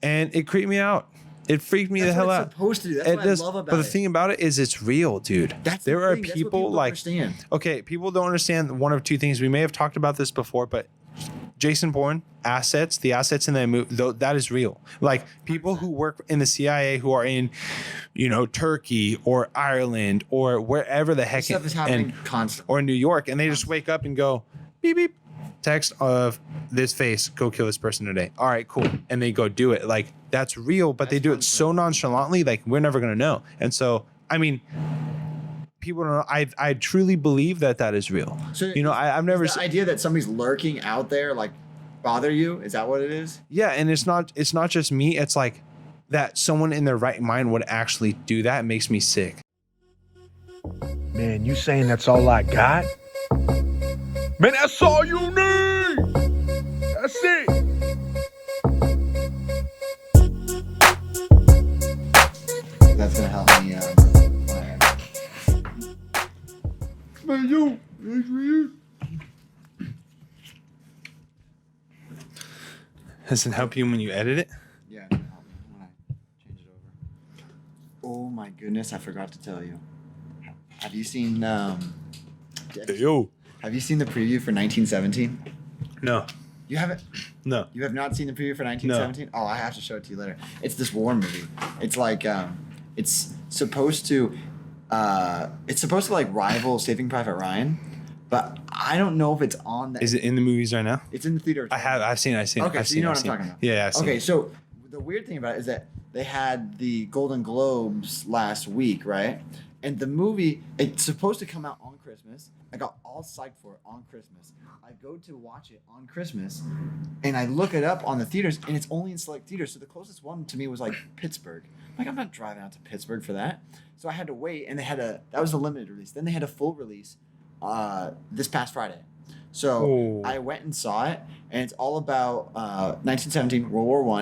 And it creeped me out. It freaked me the hell out. That's what it's supposed to do. That's what I love about it. But the thing about it is it's real, dude. There are people like, understand. Okay, people don't understand one of two things. We may have talked about this before, but Jason Bourne, the assets in that movie, that is real. Like people who work in the CIA who are in, Turkey or Ireland or wherever the heck stuff is happening constantly. Or in New York, and they just wake up and go, beep, beep. Text of this face, go kill this person today. All right, cool. And they go do it. Like, that's real, but they do it so nonchalantly, like, we're never going to know. And so, I mean, people don't know. I truly believe that is real. So, I've never... The idea that somebody's lurking out there, like, bother you? Is that what it is? Yeah, and it's not just me. It's like that someone in their right mind would actually do that. It makes me sick. Man, you saying that's all I got? Man, that's all you need. That's it. That's gonna help me. Man, you. Does it help you when you edit it? Yeah, it'll help me when I change it over. Oh my goodness, I forgot to tell you. Have you seen Have you seen the preview for 1917? No. You haven't? No. You have not seen the preview for 1917? No. Oh, I have to show it to you later. It's this war movie. It's like it's supposed to like rival Saving Private Ryan, but I don't know if it's on. Is it in the movies right now? It's in the theater. I've seen it. Okay, so you know what I'm talking about. Yeah. I've seen okay, it. So the weird thing about it is that they had the Golden Globes last week, right? And the movie, it's supposed to come out on Christmas. I got all psyched for it on Christmas. I go to watch it on Christmas, and I look it up on the theaters, and it's only in select theaters. So the closest one to me was like Pittsburgh. Like, I'm not driving out to Pittsburgh for that. So I had to wait, and that was a limited release. Then they had a full release this past Friday. So I went and saw it, and it's all about 1917, World War I,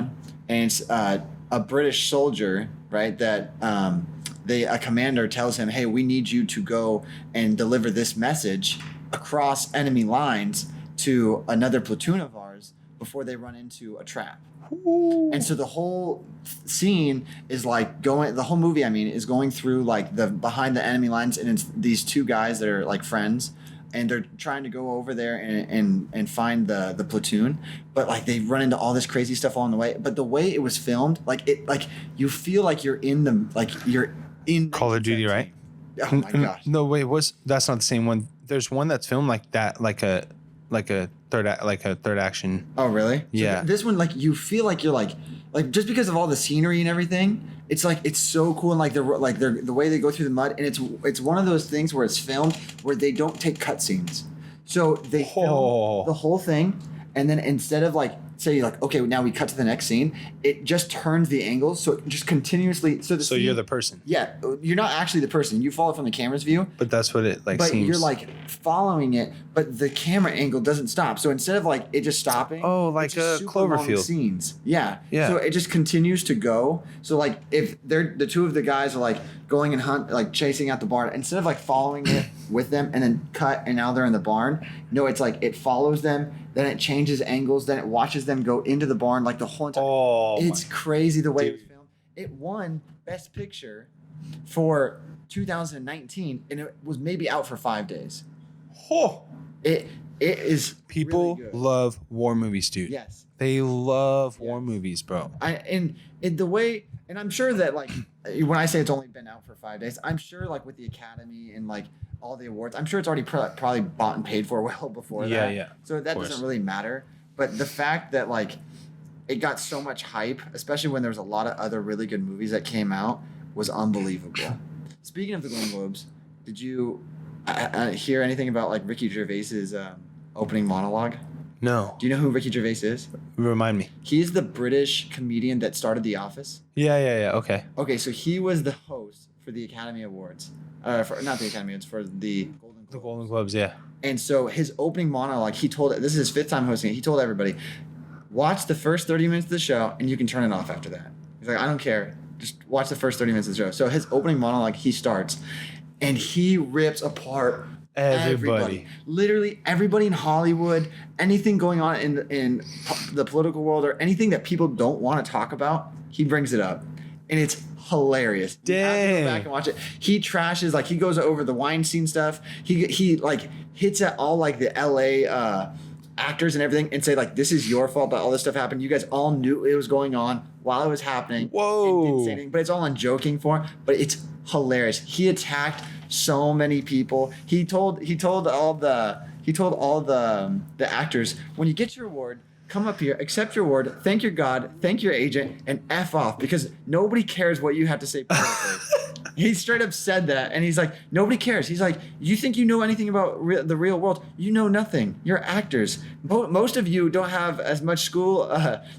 and it's a British soldier, right, that a commander tells him, hey, we need you to go and deliver this message across enemy lines to another platoon of ours before they run into a trap. Ooh. And so the whole scene is like the whole movie, is going through like the behind the enemy lines, and it's these two guys that are like friends, and they're trying to go over there and find the platoon, but like they run into all this crazy stuff along the way. But the way it was filmed, you feel like you're in Call of Duty, right? Oh my gosh! No, wait, that's not the same one. There's one that's filmed like that, like a third action. Oh really? Yeah. So this one, like, you feel like you're like just because of all the scenery and everything, it's like it's so cool, and like the way they go through the mud, and it's one of those things where it's filmed where they don't take cutscenes, so they film the whole thing, and then instead of like say like, okay, now we cut to the next scene, it just turns the angles, so it just continuously. So you're the person. Yeah, you're not actually the person. You follow from the camera's view. But that's what it but seems. You're like following it, but the camera angle doesn't stop. So instead of like it just stopping. Oh, like a Cloverfield. Scenes. Yeah. Yeah. So it just continues to go. So like if the two of the guys are like going and chasing out the barn, instead of like following it with them and then cut and now they're in the barn. No, it's like it follows them. Then it changes angles. Then it watches them go into the barn like the whole entire. Oh, it's crazy the way it was filmed. It won Best Picture for 2019, and it was maybe out for 5 days. Oh, it is. People really love war movies, dude. Yes, they love war movies, bro. And the way, and I'm sure that like when I say it's only been out for 5 days, I'm sure like with the Academy and like all the awards, I'm sure it's already probably bought and paid for well before that. Yeah. So that doesn't really matter. But the fact that like it got so much hype, especially when there was a lot of other really good movies that came out, was unbelievable. Speaking of the Golden Globes, did you hear anything about like Ricky Gervais's opening monologue? No. Do you know who Ricky Gervais is? Remind me. He's the British comedian that started The Office. Yeah. Okay. Okay, so he was the host for the Academy Awards. Not the Academy Awards, for the Golden Globes. The Golden Globes, yeah. And so his opening monologue, this is his 5th time hosting it. He told everybody, watch the first 30 minutes of the show and you can turn it off after that. He's like, I don't care. Just watch the first 30 minutes of the show. So his opening monologue, he starts and he rips apart Everybody. Literally everybody in Hollywood, anything going on in the political world or anything that people don't want to talk about, he brings it up. And it's hilarious. You have to go back and watch it. He trashes, like he goes over the Weinstein stuff. He like hits at all like the LA actors and everything and say like, this is your fault that all this stuff happened. You guys all knew it was going on while it was happening. Whoa. And didn't say anything, but it's all in joking form. But it's hilarious. He attacked so many people. He told all the actors, when you get your award, come up here, accept your award, thank your God, thank your agent, and F off, because nobody cares what you have to say politically. He straight up said that, and he's like, nobody cares. He's like, you think you know anything about the real world? You know nothing. You're actors. Most of you don't have as much school.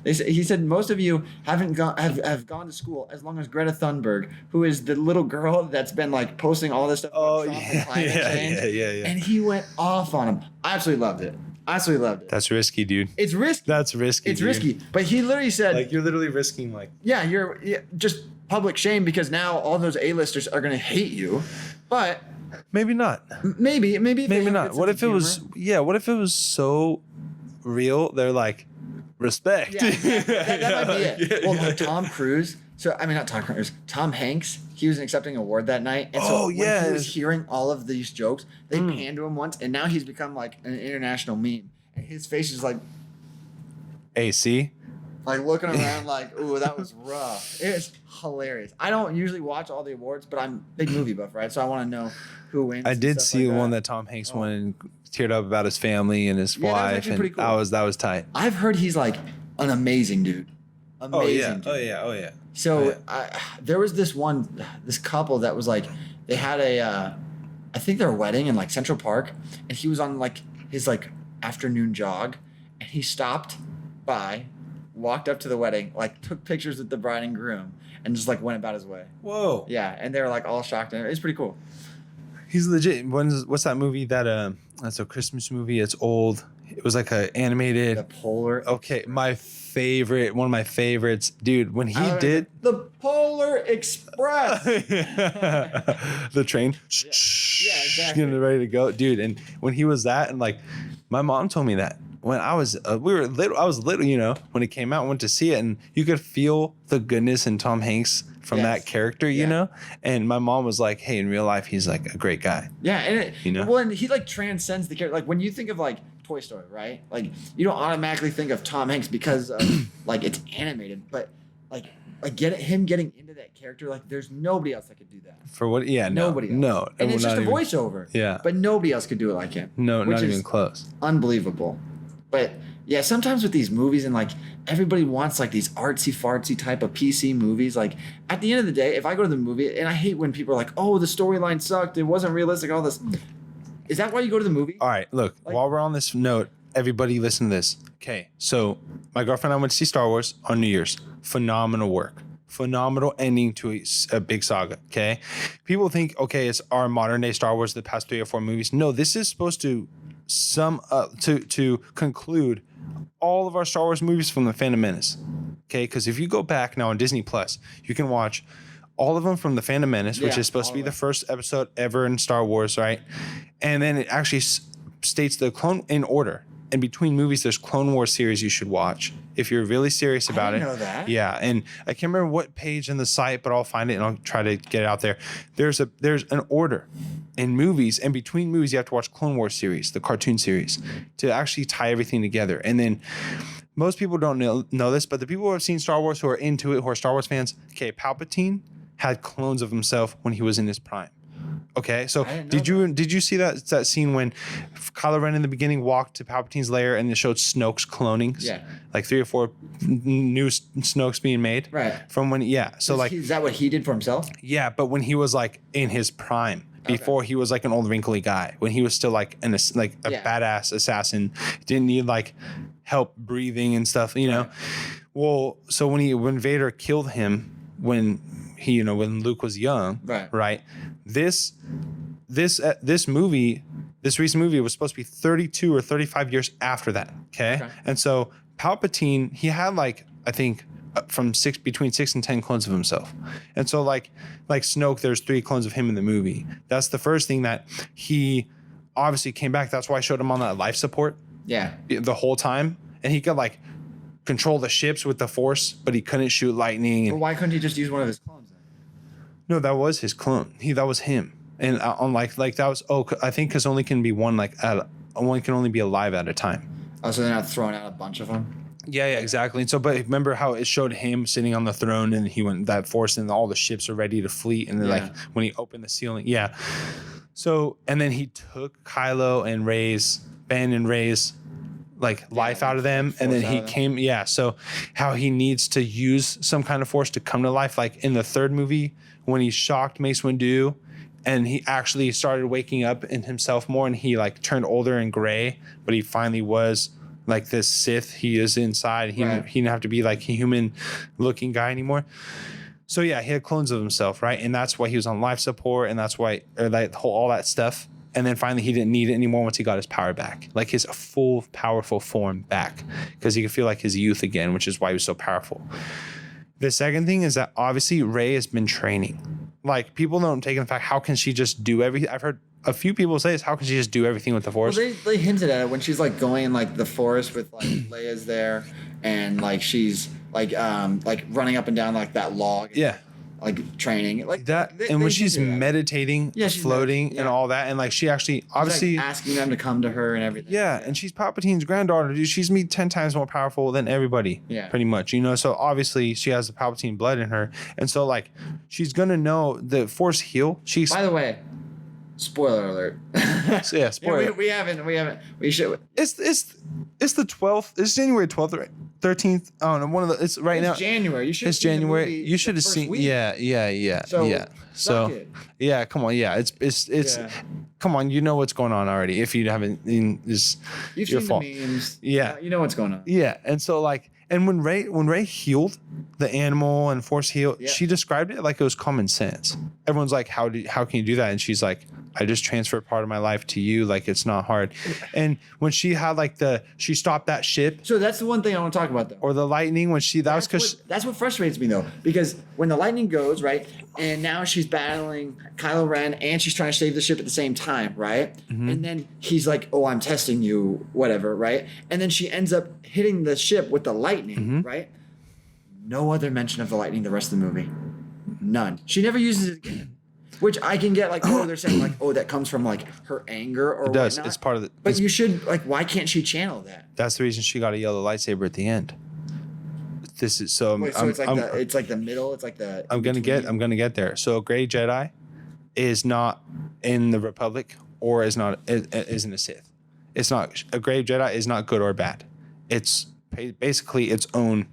He said most of you have gone to school as long as Greta Thunberg, who is the little girl that's been like posting all this stuff about Trump and climate change. Yeah. And he went off on him. I absolutely loved it. That's risky, dude. It's risky. That's risky. It's dude. risky. But he literally said, like, you're literally risking like, yeah, you're just public shame, because now all those A-listers are going to hate you. But maybe not. Maybe not. What if it was? Yeah. What if it was so real? They're like, respect. Yeah, that might be it. Yeah, Well, yeah. like Tom Cruise. So I mean, not Tom Cruise. Tom Hanks. He was accepting an award that night, and so when he was hearing all of these jokes, they panned to him once, and now he's become like an international meme. And his face is like, AC. like looking around like, ooh, that was rough. It's hilarious. I don't usually watch all the awards, but I'm a big movie buff, right? So I want to know who wins. I and did stuff see like the one that Tom Hanks won and teared up about his family and his Yeah, that was wife, actually and pretty cool. that was tight. I've heard he's like an amazing dude. Amazing dude. Oh yeah. So there was this couple that was like, they had I think their wedding in like Central Park, and he was on like his like afternoon jog, and he stopped by, walked up to the wedding, like took pictures with the bride and groom, and just like went about his way. Whoa. Yeah, and they were like all shocked, and it's pretty cool. He's legit. What's that movie that that's a Christmas movie? It's old. It was like a animated. The Polar. Okay, one of my favorites, dude. When he did the Polar Express. the train, Yeah, exactly. getting ready to go, dude. And when he was that, and like, my mom told me that when I was I was little, you know, when it came out, went to see it, and you could feel the goodness in Tom Hanks from that character, you know. And my mom was like, "Hey, in real life, he's like a great guy." Yeah, and you know, well, and he like transcends the character. Like when you think of like Toy Story, right? Like you don't automatically think of Tom Hanks because of like it's animated, but like him getting into that character, like there's nobody else that could do that. For what? Yeah, nobody else. No, and it's just a even, voiceover. Yeah, but nobody else could do it like him. No, not even close. Unbelievable. But yeah, sometimes with these movies and like everybody wants like these artsy fartsy type of PC movies. Like at the end of the day, if I go to the movie, and I hate when people are like, "Oh, the storyline sucked. It wasn't realistic." All this. Is that why you go to the movie? All right, look. Like, while we're on this note, everybody listen to this. Okay, so my girlfriend and I went to see Star Wars on New Year's. Phenomenal work. Phenomenal ending to a big saga. Okay, people think, okay, it's our modern day Star Wars, the past 3 or 4 movies. No, this is supposed to to conclude all of our Star Wars movies from the Phantom Menace. Okay, because if you go back now on Disney Plus, you can watch all of them from the Phantom Menace, which is supposed to be the first episode ever in Star Wars, right? And then it actually states the clone in order. In between movies, there's Clone Wars series you should watch if you're really serious about I it. didn't know that. Yeah, and I can't remember what page in the site, but I'll find it and I'll try to get it out there. There's an order in movies, and between movies, you have to watch Clone Wars series, the cartoon series, to actually tie everything together. And then most people don't know this, but the people who have seen Star Wars, who are into it, who are Star Wars fans, okay, Palpatine had clones of himself when he was in his prime. Okay, so did you see that scene when Kylo Ren in the beginning walked to Palpatine's lair and it showed Snoke's cloning? Yeah, like 3 or 4 new Snokes being made. Right. From when, So is that what he did for himself? Yeah, but when he was like in his prime, before he was like an old wrinkly guy, when he was still like a badass assassin, didn't need like help breathing and stuff, you know. Well, so when Vader killed him when Luke was young, right? This recent movie was supposed to be 32 or 35 years after that. Okay. And so Palpatine, he had like, I think between 6 and 10 clones of himself. And so like Snoke, there's 3 clones of him in the movie. That's the first thing that he obviously came back. That's why I showed him on that life support Yeah. the whole time. And he could like control the ships with the force, but he couldn't shoot lightning. But And, why couldn't he just use one of his clones then? no, that was his clone. That was him. And on like that was, I think because only can be one, like one can only be alive at a time. Oh, so they're not throwing out a bunch of them? Yeah, exactly. And so, but remember how it showed him sitting on the throne and he went that force and all the ships are ready to fleet. And then like when he opened the ceiling. Yeah. So, and then he took Kylo and Ben and Rey's like life out of them. And then he came. Yeah. So how he needs to use some kind of force to come to life. Like in the third movie, when he shocked Mace Windu and he actually started waking up in himself more and he like turned older and gray, but he finally was like this Sith. He is inside. He didn't have to be like a human looking guy anymore. So yeah, he had clones of himself, right? And that's why he was on life support, and that's why all that stuff. And then finally, he didn't need it anymore once he got his power back, like his full powerful form back, because he could feel like his youth again, which is why he was so powerful. The second thing is that obviously Rey has been training. Like people don't take in the fact, how can she just do everything? I've heard a few people say this, how can she just do everything with the Force? Well, they hinted at it when she's like going in like the forest with like Leia's there, and like she's like running up and down like that log. Yeah. Like training like that, and when she's meditating, she's floating and all that, and like she actually obviously like asking them to come to her and everything. Yeah, and she's Palpatine's granddaughter, dude. She's 10 times more powerful than everybody. Yeah, pretty much, So obviously she has the Palpatine blood in her, and so like she's gonna know the Force heal. By the way, spoiler alert. So yeah, spoiler. We haven't. We should. It's the 12th. It's January 12th, right? 13th. I don't know. One of the. It's right now. It's January. You should. It's January. You should have seen. Week. Yeah. So yeah. Come on. Yeah. It's. Come on. You know what's going on already. If you haven't, it's you've your seen fault. The memes. Yeah. You know what's going on. Yeah, and so like. And when Rey healed the animal and Force healed, she described it like it was common sense. Everyone's like, how can you do that? And she's like, I just transferred part of my life to you. Like, it's not hard. And when she had like she stopped that ship. So that's the one thing I want to talk about though. Or the lightning when that's what frustrates me though. Because when the lightning goes, right, and now she's battling Kylo Ren and she's trying to save the ship at the same time, right? Mm-hmm. And then he's like, oh, I'm testing you, whatever, right? And then she ends up hitting the ship with the lightning, right? No other mention of the lightning the rest of the movie. None. She never uses it again. Which I can get like, they're saying like, that comes from like her anger or whatnot. It does. It's part of the. But you should like, why can't she channel that? That's the reason she got a yellow lightsaber at the end. This is so. Wait, so it's like the middle. It's like the. I'm gonna get there. So a gray Jedi is not in the Republic or isn't a Sith. It's not a gray Jedi is not good or bad. It's basically its own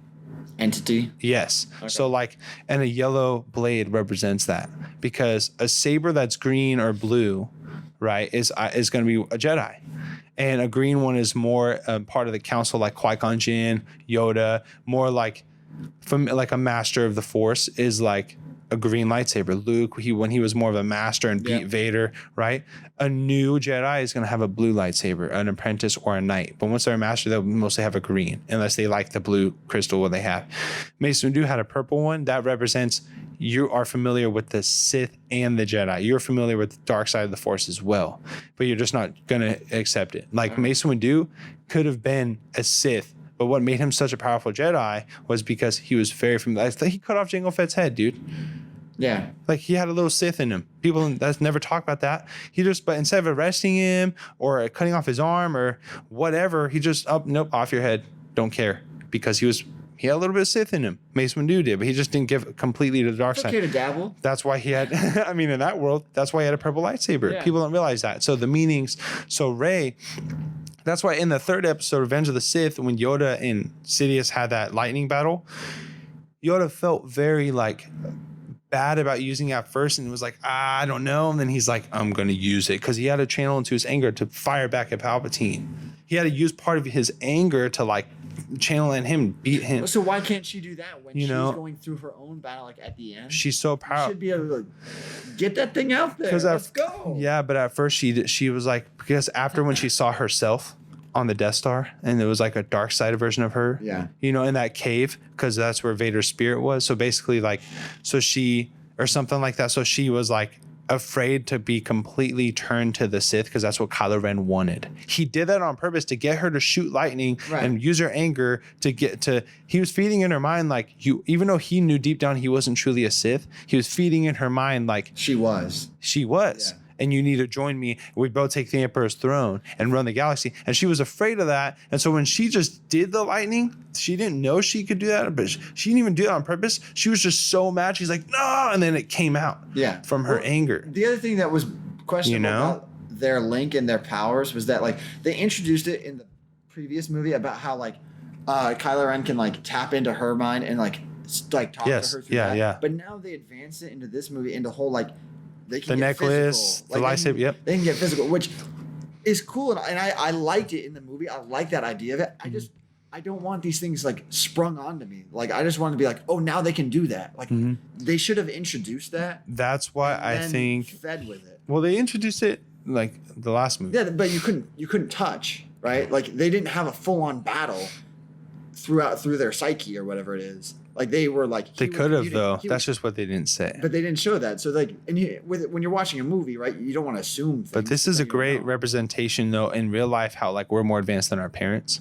entity. Yes. Okay. So like, and a yellow blade represents that because a saber that's green or blue, right, is going to be a Jedi, and a green one is more part of the council, like Qui-Gon Jinn, Yoda, more like a master of the Force is like a green lightsaber. Luke, when he was more of a master and beat Vader, right? A new Jedi is going to have a blue lightsaber, an apprentice or a knight. But once they're a master, they'll mostly have a green, unless they like the blue crystal what they have. Mace Windu had a purple one. That represents you are familiar with the Sith and the Jedi. You're familiar with the dark side of the Force as well, but you're just not going to accept it. Like Mace Windu could have been a Sith, but what made him such a powerful Jedi was because he was very familiar. He cut off Jango Fett's head, dude. Yeah. Like he had a little Sith in him. People that's never talk about that. But instead of arresting him or cutting off his arm or whatever, he just, nope, off your head. Don't care. Because he had a little bit of Sith in him. Mace Windu did, but he just didn't give completely to the dark side. It's okay to dabble. That's why he had, in that world, that's why he had a purple lightsaber. Yeah. People don't realize that. So the meanings, Rey, that's why in the third episode, Revenge of the Sith, when Yoda and Sidious had that lightning battle, Yoda felt very like bad about using it at first and was like, I don't know. And then he's like, I'm going to use it because he had to channel into his anger to fire back at Palpatine. He had to use part of his anger to like channel in him, beat him. So why can't she do that when she's going through her own battle like at the end? She's so powerful. She should be able to get that thing out there. Let's go. Yeah, but at first she was like, because after when she saw herself on the Death Star and there was like a dark side version of her, in that cave, because that's where Vader's spirit was. So basically like, or something like that. So she was like, afraid to be completely turned to the Sith because that's what Kylo Ren wanted. He did that on purpose to get her to shoot lightning and use her anger to get to. He was feeding in her mind like even though he knew deep down he wasn't truly a Sith, he was feeding in her mind like she was. Yeah. And you need to join me. We both take the Emperor's throne and run the galaxy. And she was afraid of that. And so when she just did the lightning, she didn't know she could do that, but she didn't even do it on purpose. She was just so mad. She's like, no. And then it came out from her anger. The other thing that was questionable about their link and their powers was that like they introduced it in the previous movie about how like Kylo Ren can like tap into her mind and like talk to her through that. Yeah. But now they advanced it into this movie into whole like they can the get necklace, physical. the lightsaber, They can get physical, which is cool, and I liked it in the movie. I like that idea of it. I don't want these things like sprung onto me. Like I just want to be like, oh, now they can do that. Like they should have introduced that. That's why I think fed with it. Well, they introduced it like the last movie. Yeah, but you couldn't touch, right? Like they didn't have a full on battle through their psyche or whatever it is. Like they were like they could have though. That's just what they didn't say. But they didn't show that. So like, and when you're watching a movie, right, you don't want to assume things. But this is a great representation though in real life how like we're more advanced than our parents.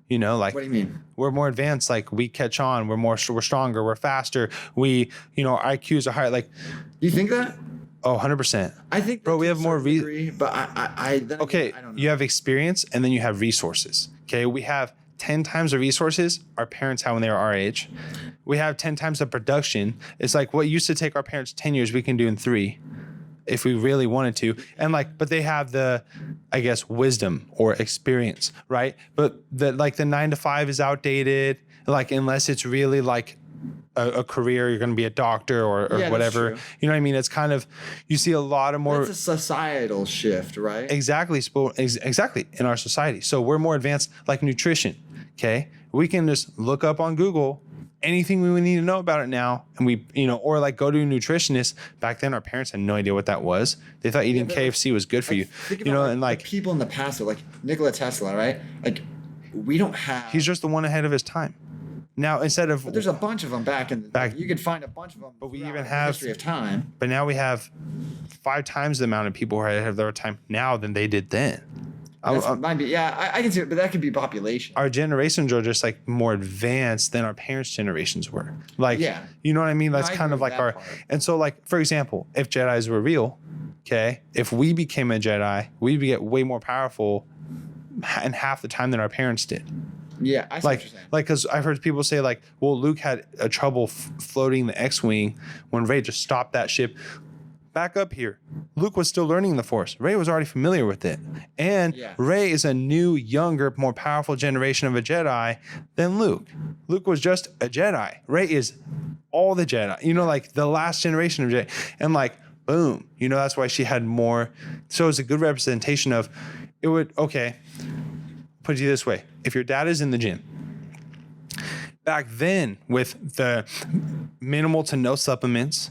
You know, like what do you mean? We're more advanced. Like we catch on. We're stronger. We're faster. Our IQs are higher. Like, you think that? Oh, 100%. I think, bro, we have more but I don't know. You have experience and then you have resources. Okay, we have 10 times the resources our parents had when they were our age. We have 10 times the production. It's like what used to take our parents 10 years, we can do in 3 if we really wanted to. And like, but they have the, I guess, wisdom or experience, right? But the 9 to 5 is outdated. Like, unless it's really like a career, you're going to be a doctor or whatever. You know what I mean? It's kind of, you see a lot of more. It's a societal shift, right? Exactly. Exactly. In our society. So we're more advanced, like nutrition. Okay. We can just look up on Google anything we need to know about it now. And we, or like go to a nutritionist. Back then, our parents had no idea what that was. They thought eating KFC was good for you. And like people in the past, like Nikola Tesla, right? Like we don't have. He's just the one ahead of his time. Now, instead of... But there's a bunch of them back. You could find a bunch of them. But we even have... history of time. But now we have 5 times the amount of people who are ahead of their time now than they did then. Might be, I can see it, but that could be population. Our generations are just like more advanced than our parents' generations were. Like, you know what I mean? That's kind of like our... Part. And so, like, for example, if Jedis were real, okay, if we became a Jedi, we'd get way more powerful in half the time than our parents did. Yeah, I see what you're saying. Like, because I've heard people say, like, well, Luke had a trouble floating the X-Wing when Rey just stopped that ship. Back up here. Luke was still learning the Force. Rey was already familiar with it. And Rey is a new, younger, more powerful generation of a Jedi than Luke. Luke was just a Jedi. Rey is all the Jedi. Like, the last generation of Jedi. And, like, boom. That's why she had more. So it's a good representation of, it would, okay, put it this way. If your dad is in the gym, back then with the minimal to no supplements,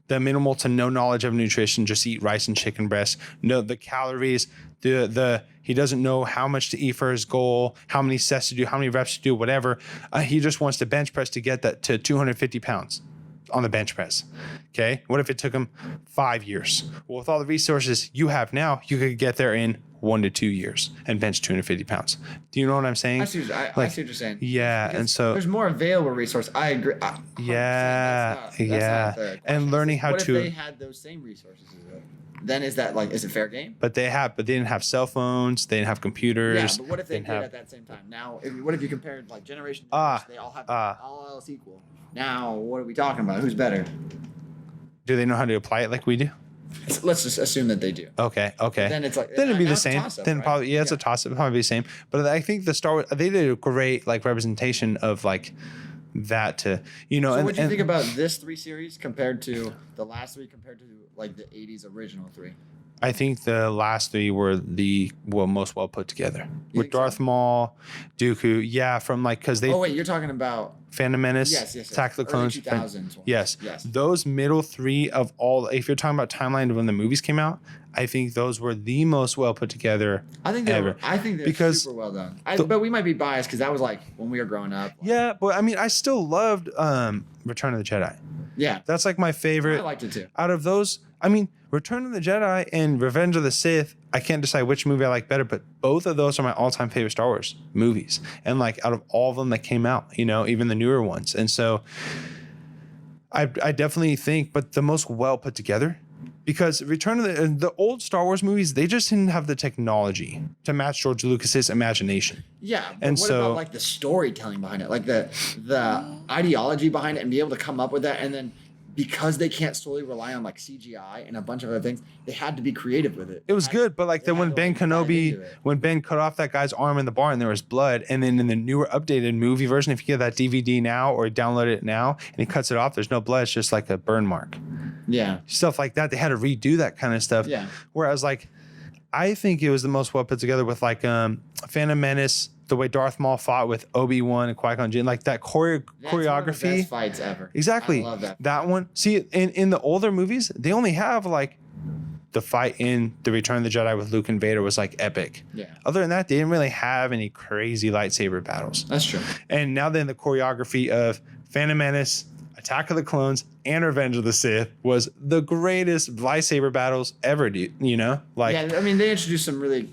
the minimal to no knowledge of nutrition, just eat rice and chicken breast, know the calories, he doesn't know how much to eat for his goal, how many sets to do, how many reps to do, whatever. He just wants to bench press to get that to 250 pounds on the bench press. Okay. What if it took him 5 years? Well, with all the resources you have now, you could get there in 1 to 2 years and bench 250 pounds. Do you know what I'm saying? I see what you're saying. Yeah. Because and so there's more available resource. I agree. That's not and learning how what to. What if they had those same resources? Then is it fair game? But they didn't have cell phones. They didn't have computers. Yeah, but what if they did at that same time? Now, what if you compared like generation to generation? They all have all else equal. Now, what are we talking about? Who's better? Do they know how to apply it like we do? Let's just assume that they do. Okay. Then it's like then it'd be the same. Then probably it's a toss up. Probably be the same. But I think the Star Wars they did a great like representation of like that to So what do you think about this 3 series compared to the last 3 compared to like the 80s original 3? I think the last 3 were the most well put together with Darth Maul, Dooku. Yeah, from like because they. Oh wait, you're talking about Phantom Menace, yes. Attack of the Clones. 2000s yes. Those middle 3 of all. If you're talking about timeline of when the movies came out, I think those were the most well put together. I think they're super well done. But we might be biased because that was like when we were growing up. Yeah, but I mean, I still loved Return of the Jedi. Yeah. That's like my favorite. I liked it too. Out of those, I mean, Return of the Jedi and Revenge of the Sith, I can't decide which movie I like better, but both of those are my all-time favorite Star Wars movies. And like out of all of them that came out, you know, even the newer ones. And so I definitely think, but the most well put together, because Return of the old Star Wars movies, they just didn't have the technology to match George Lucas's imagination. Yeah, but And what so- about like the storytelling behind it, like the ideology behind it, and be able to come up with that, and then because they can't solely rely on like CGI and a bunch of other things, they had to be creative with it. It was good, but like then when had to, Ben like, dive Kenobi, into it. when Ben cut off that guy's arm in the barn, there was blood. And then in the newer updated movie version, if you get that DVD now or download it now and he cuts it off, there's no blood. It's just like a burn mark. Yeah, Stuff like that. They had to redo that kind of stuff. Yeah. Whereas like, I think it was the most well put together with like Phantom Menace, the way Darth Maul fought with Obi-Wan and Qui-Gon Jinn, like that That's one of the choreography. best fights ever. Exactly. I love that. That one. See, in the older movies, they only have like the fight in The Return of the Jedi with Luke and Vader was like epic. Yeah, Other than that, they didn't really have any crazy lightsaber battles. that's true. And now then the choreography of Phantom Menace, Attack of the Clones, and Revenge of the Sith was the greatest lightsaber battles ever, dude. You know? Like, Yeah, I mean they introduced some really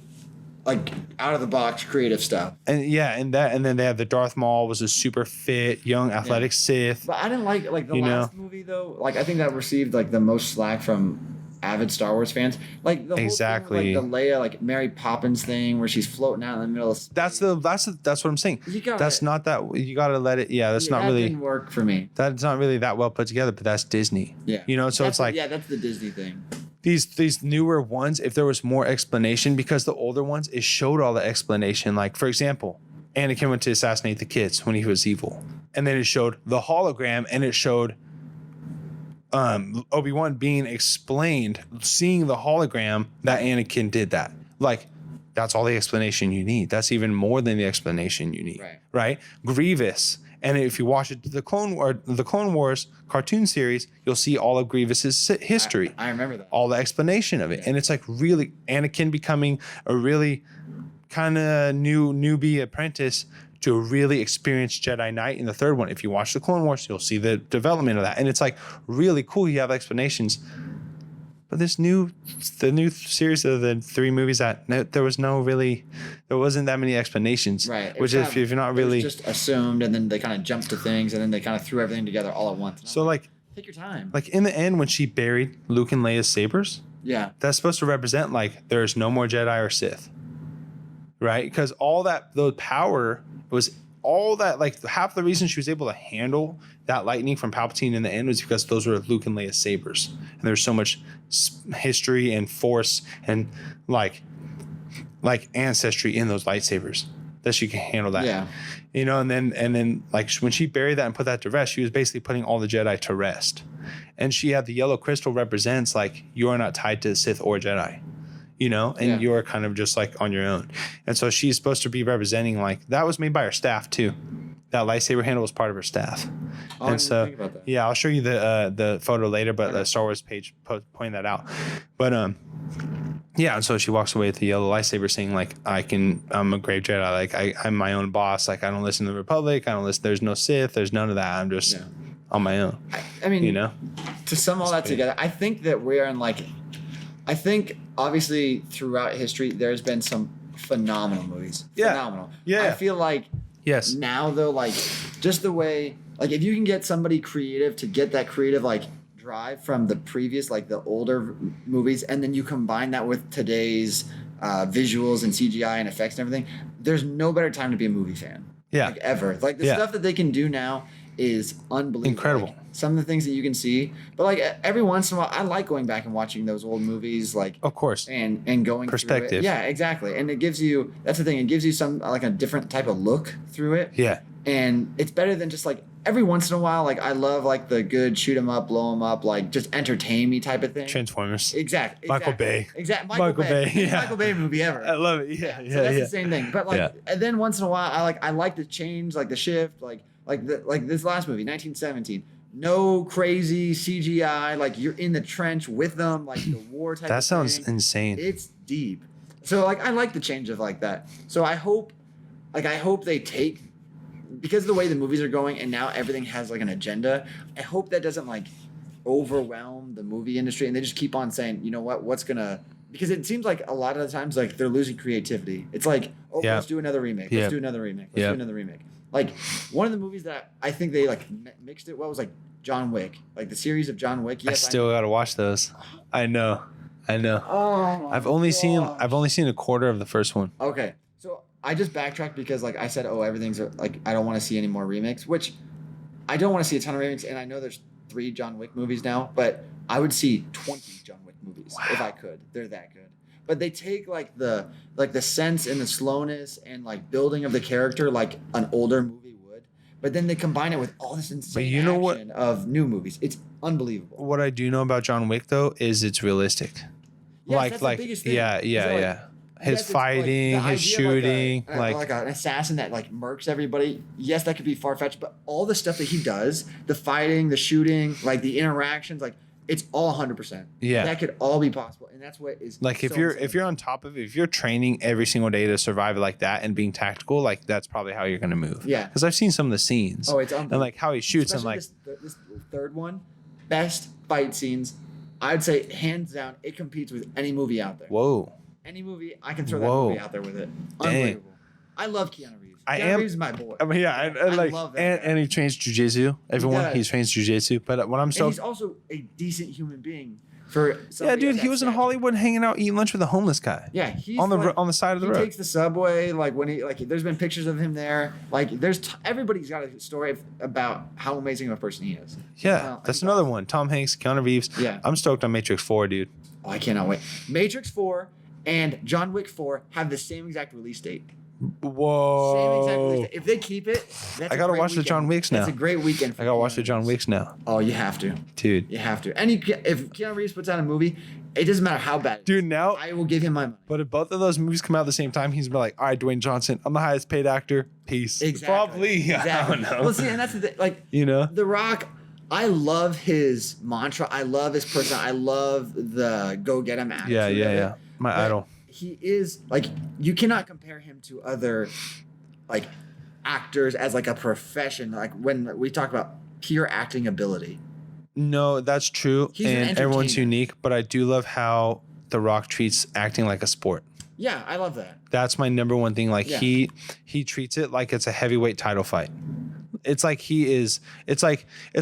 like out of the box creative stuff. and yeah, and then they have the Darth Maul was a super fit, young, athletic Sith. But I didn't like the You last movie though. Like I think that received like the most slack from avid Star Wars fans. Like the whole Exactly. thing with, like the Leia like Mary Poppins thing where she's floating out in the middle of space. That's what I'm saying. You gotta- That's not that you gotta let it. Yeah, that's not that really. didn't work for me. That's not really that well put together. But that's Disney. Yeah, You know, so That's it's like yeah, that's the Disney thing. these newer ones, if there was more explanation, because the older ones, it showed all the explanation. Like, for example, Anakin went to assassinate the kids when he was evil. And then it showed the hologram and it showed Obi-Wan being explained, seeing the hologram that Anakin did that. Like, that's all the explanation you need. That's even more than the explanation you need. Right? Grievous. And if you watch it, the Clone Wars cartoon series, you'll see all of Grievous's history. I remember that. All the explanation of it. And it's like really Anakin becoming a really kind of newbie apprentice to a really experienced Jedi Knight in the third one. If you watch the Clone Wars, you'll see the development of that. And it's like really cool. You have explanations. But the new series of the 3 movies there wasn't that many explanations. Right. It Which was if kind of- you're not it was really, just assumed, and then they kind of jumped to things, and then they kind of threw everything together all at once. And so I'm like take your time. in the end when she buried Luke and Leia's sabers, Yeah. that's supposed to represent like there's no more Jedi or Sith, right? Because all that the power was all that, like half the reason she was able to handle that lightning from Palpatine in the end was because those were Luke and Leia's sabers, and there's so much history and force and like ancestry in those lightsabers that she can handle that. Yeah. You know, and then like when she buried that and put that to rest, she was basically putting all the Jedi to rest. And she had the yellow crystal represents like you're not tied to Sith or Jedi, you know, and Yeah. you're kind of just like on your own. And so she's supposed to be representing like that was made by her staff too. That lightsaber handle was part of her staff. Oh, I And didn't so think about that. yeah, I'll show you the photo later, but the Star Wars page pointing that out. But yeah, and so she walks away with the yellow lightsaber saying like I'm a grave Jedi, like I'm my own boss, like I don't listen to the Republic, there's no Sith, there's none of that. I'm just Yeah. on my own. I mean, You know? to sum all that together, I think that we're in like, I think obviously throughout history there's been some phenomenal movies. Yeah. Phenomenal. Yeah. I feel like Yes. now though, like just the way, like if you can get somebody creative to get that creative like drive from the previous, like the older movies, and then you combine that with today's visuals and CGI and effects and everything, there's no better time to be a movie fan. Yeah. Like ever. Like the Yeah. stuff that they can do now is unbelievable. Incredible. Like, some of the things that you can see, but like every once in a while, I like going back and watching those old movies, like Of course. and going through Perspective. it. Yeah, exactly. And it gives you, that's the thing, it gives you some like a different type of look through it. Yeah. And it's better than just like every once in a while. Like I love like the good shoot 'em up, blow 'em up, like just entertain me type of thing. Transformers. Exactly. Michael Bay. Exactly. Michael Bay, yeah. Michael Bay movie ever. I love it. Yeah. So that's the same thing. But like, Yeah. and then once in a while, I like the change, like the shift, like this last movie, 1917. No crazy CGI. Like you're in the trench with them, like the war type. That of sounds thing. insane. It's deep. So like I like the change of like that. So I hope they take because of the way the movies are going, and now everything has like an agenda. I hope that doesn't like overwhelm the movie industry, and they just keep on saying, you know what's gonna. Because it seems like a lot of the times, like they're losing creativity. It's like, let's do another remake. Let's do another remake. Let's do another remake. Like one of the movies that I think they like mixed it well was like John Wick, like the series of John Wick. Yes, I still gotta watch those. I know. Oh, I've only seen a quarter of the first one. Okay, so I just backtracked because like I said, everything's like I don't want to see any more remakes, which I don't want to see a ton of remakes, and I know there's 3 John Wick movies now, but I would see 20 John Wick movies if I could. They're that good. But they take like the sense and the slowness and like building of the character like an older movie would, but then they combine it with all this insane action of new movies. It's unbelievable. What I do know about John Wick though is it's realistic. Yes, that's the biggest thing. Yeah. His fighting, his shooting, like an assassin that like murks everybody. Yes, that could be far fetched, but all the stuff that he does, the fighting, the shooting, like the interactions, like it's all 100%. Yeah, that could all be possible, and that's what is like if you're on top of it, if you're training every single day to survive like that and being tactical, like that's probably how you're gonna move. Yeah, because I've seen some of the scenes. Oh, it's unbelievable. And like how he shoots. Especially and like this third one, best fight scenes. I'd say hands down, it competes with any movie out there. Whoa. Any movie, I can throw that movie out there with it. Unbelievable. I love Keanu Reeves. Keanu Reeves is my boy. I mean, yeah, I like, love that and he trains jujitsu. He trains jujitsu. But when I'm so, and he's also a decent human being. For dude, he was in Hollywood hanging out eating lunch with a homeless guy. Yeah, he's on the side of the road. He takes the subway, like when he there's been pictures of him there. Like everybody's got a story about how amazing of a person he is. Yeah, that's another one. Tom Hanks, Keanu Reeves. Yeah, I'm stoked on Matrix 4, dude. Oh, I cannot wait. Matrix 4 and John Wick 4 have the same exact release date. Whoa. Same exact release date. If they keep it, I gotta watch the John Wicks now. That's a great weekend. I gotta watch the John Wicks now. Oh, you have to, dude. You have to. And if Keanu Reeves puts out a movie, it doesn't matter how bad. Dude, now I will give him my money. But if both of those movies come out at the same time, he's like, all right, Dwayne Johnson, I'm the highest paid actor. Peace. Exactly. Probably. Exactly. I don't know. Well, see, and that's the thing. Like, The Rock. I love his mantra. I love his person. I love the go get him attitude. Yeah. My idol. He is like, you cannot compare him to other like actors as like a profession. Like when we talk about pure acting ability. No, that's true. And everyone's unique, but I do love how The Rock treats acting like a sport. Yeah, I love that. That's my number one thing. Like he treats it like it's a heavyweight title fight. It's like it's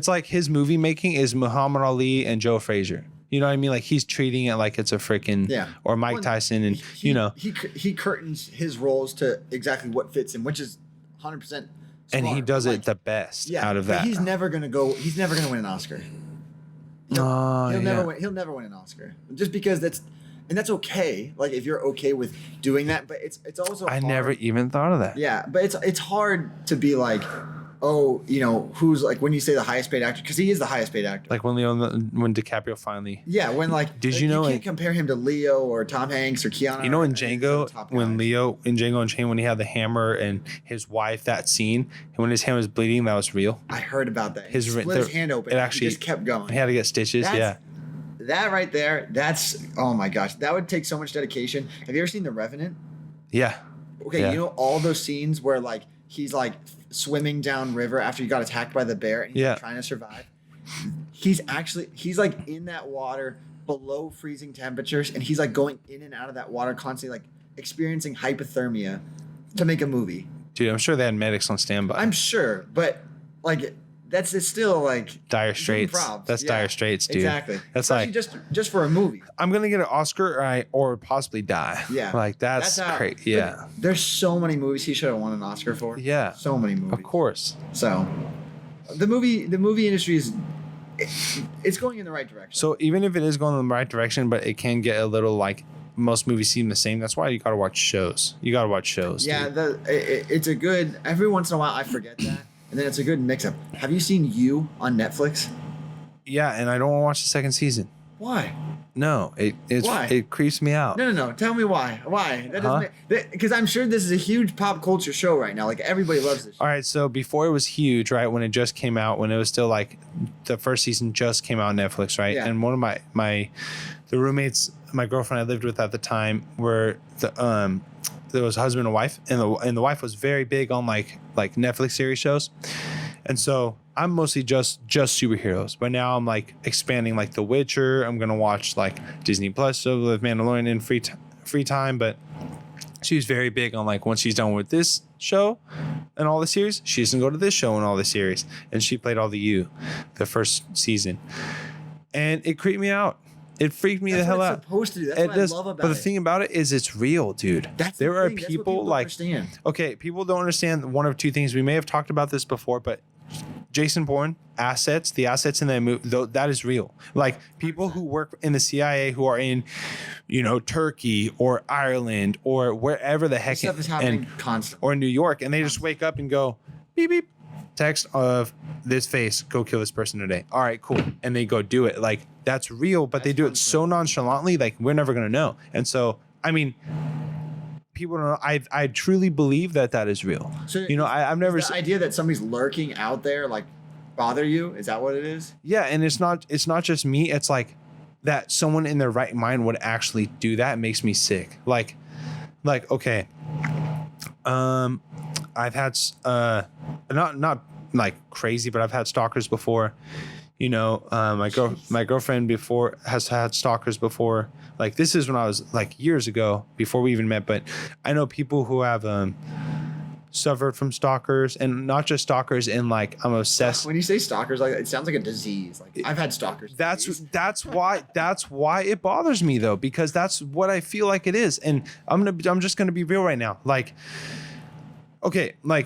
like his movie making is Muhammad Ali and Joe Frazier. You know what I mean? Like he's treating it like it's a freaking or Mike Tyson, and he curtains his roles to exactly what fits him, which is 100%. Smart. And he does it the best out of that. He's never gonna win an Oscar. He'll never win an Oscar just because that's okay. Like if you're okay with doing that, but it's also I never even thought of that. Yeah, but it's hard to be like, oh, who's like when you say the highest paid actor, because he is the highest paid actor. Like when DiCaprio finally. Yeah, when you can't compare him to Leo or Tom Hanks or Keanu. In Django, when Leo in Django Unchained, when he had the hammer and his wife, that scene, and when his hand was bleeding, that was real. I heard about that. He split his hand open. It actually just kept going. He had to get stitches. That right there, that's oh my gosh, that would take so much dedication. Have you ever seen The Revenant? Yeah. Okay, all those scenes where like he's like swimming down river after he got attacked by the bear and he's like, trying to survive. He's like in that water below freezing temperatures, and he's like going in and out of that water constantly, like experiencing hypothermia to make a movie. Dude, I'm sure they had medics on standby. I'm sure, but like it's still like dire straits. That's dire straits, dude. Exactly. That's especially like just for a movie. I'm gonna get an Oscar or possibly die. Yeah, like that's crazy. Yeah, there's so many movies he should have won an Oscar for. Yeah, so many movies. Of course. So, the movie industry is it's going in the right direction. So even if it is going in the right direction, but it can get a little like most movies seem the same. That's why you gotta watch shows. Yeah, it's a good. Every once in a while, I forget that. And then it's a good mix-up. Have you seen You on Netflix? Yeah, and I don't want to watch the second season. Why? No, Why? It creeps me out. No. Tell me why. Why? That doesn't because I'm sure this is a huge pop culture show right now. Like everybody loves this show. All right, so before it was huge, right? When it just came out, when it was still like the first season just came out on Netflix, right? Yeah. And one of the roommates, my girlfriend I lived with at the time, were there was a husband and wife, and the wife was very big on like Netflix series shows. And so I'm mostly just superheroes, but now I'm like expanding like The Witcher. I'm gonna watch like Disney Plus, so the Mandalorian in free time. But she's very big on like once she's done with this show and all the series, she's gonna go to this show and all the series. And she played all the first season, and it creeped me out. It freaked me the hell out. That's what it's supposed to do. That's what I love about it. But the thing about it is it's real, dude. There are people like, understand. Okay, people don't understand one of two things. We may have talked about this before, but Jason Bourne the assets in that movie, that is real. Like people who work in the CIA who are in, Turkey or Ireland or wherever the heck, stuff is happening constantly, or in New York, and they just wake up and go, beep beep, text of this face, go kill this person today. All right, cool, and they go do it. Like that's real, but they do it so nonchalantly, like we're never gonna know. And so, I mean, people don't know. I truly believe that is real. So I've never the idea that somebody's lurking out there, like bother you. Is that what it is? Yeah, and it's not just me. It's like that someone in their right mind would actually do that. It makes me sick. Like okay, I've had not like crazy, but I've had stalkers before. My girlfriend before has had stalkers before. Like this is when I was like years ago before we even met. But I know people who have suffered from stalkers, and not just stalkers. And like I'm obsessed. When you say stalkers, like it sounds like a disease. Like I've had stalkers. That's why it bothers me though, because that's what I feel like it is. And I'm just gonna be real right now. Okay, my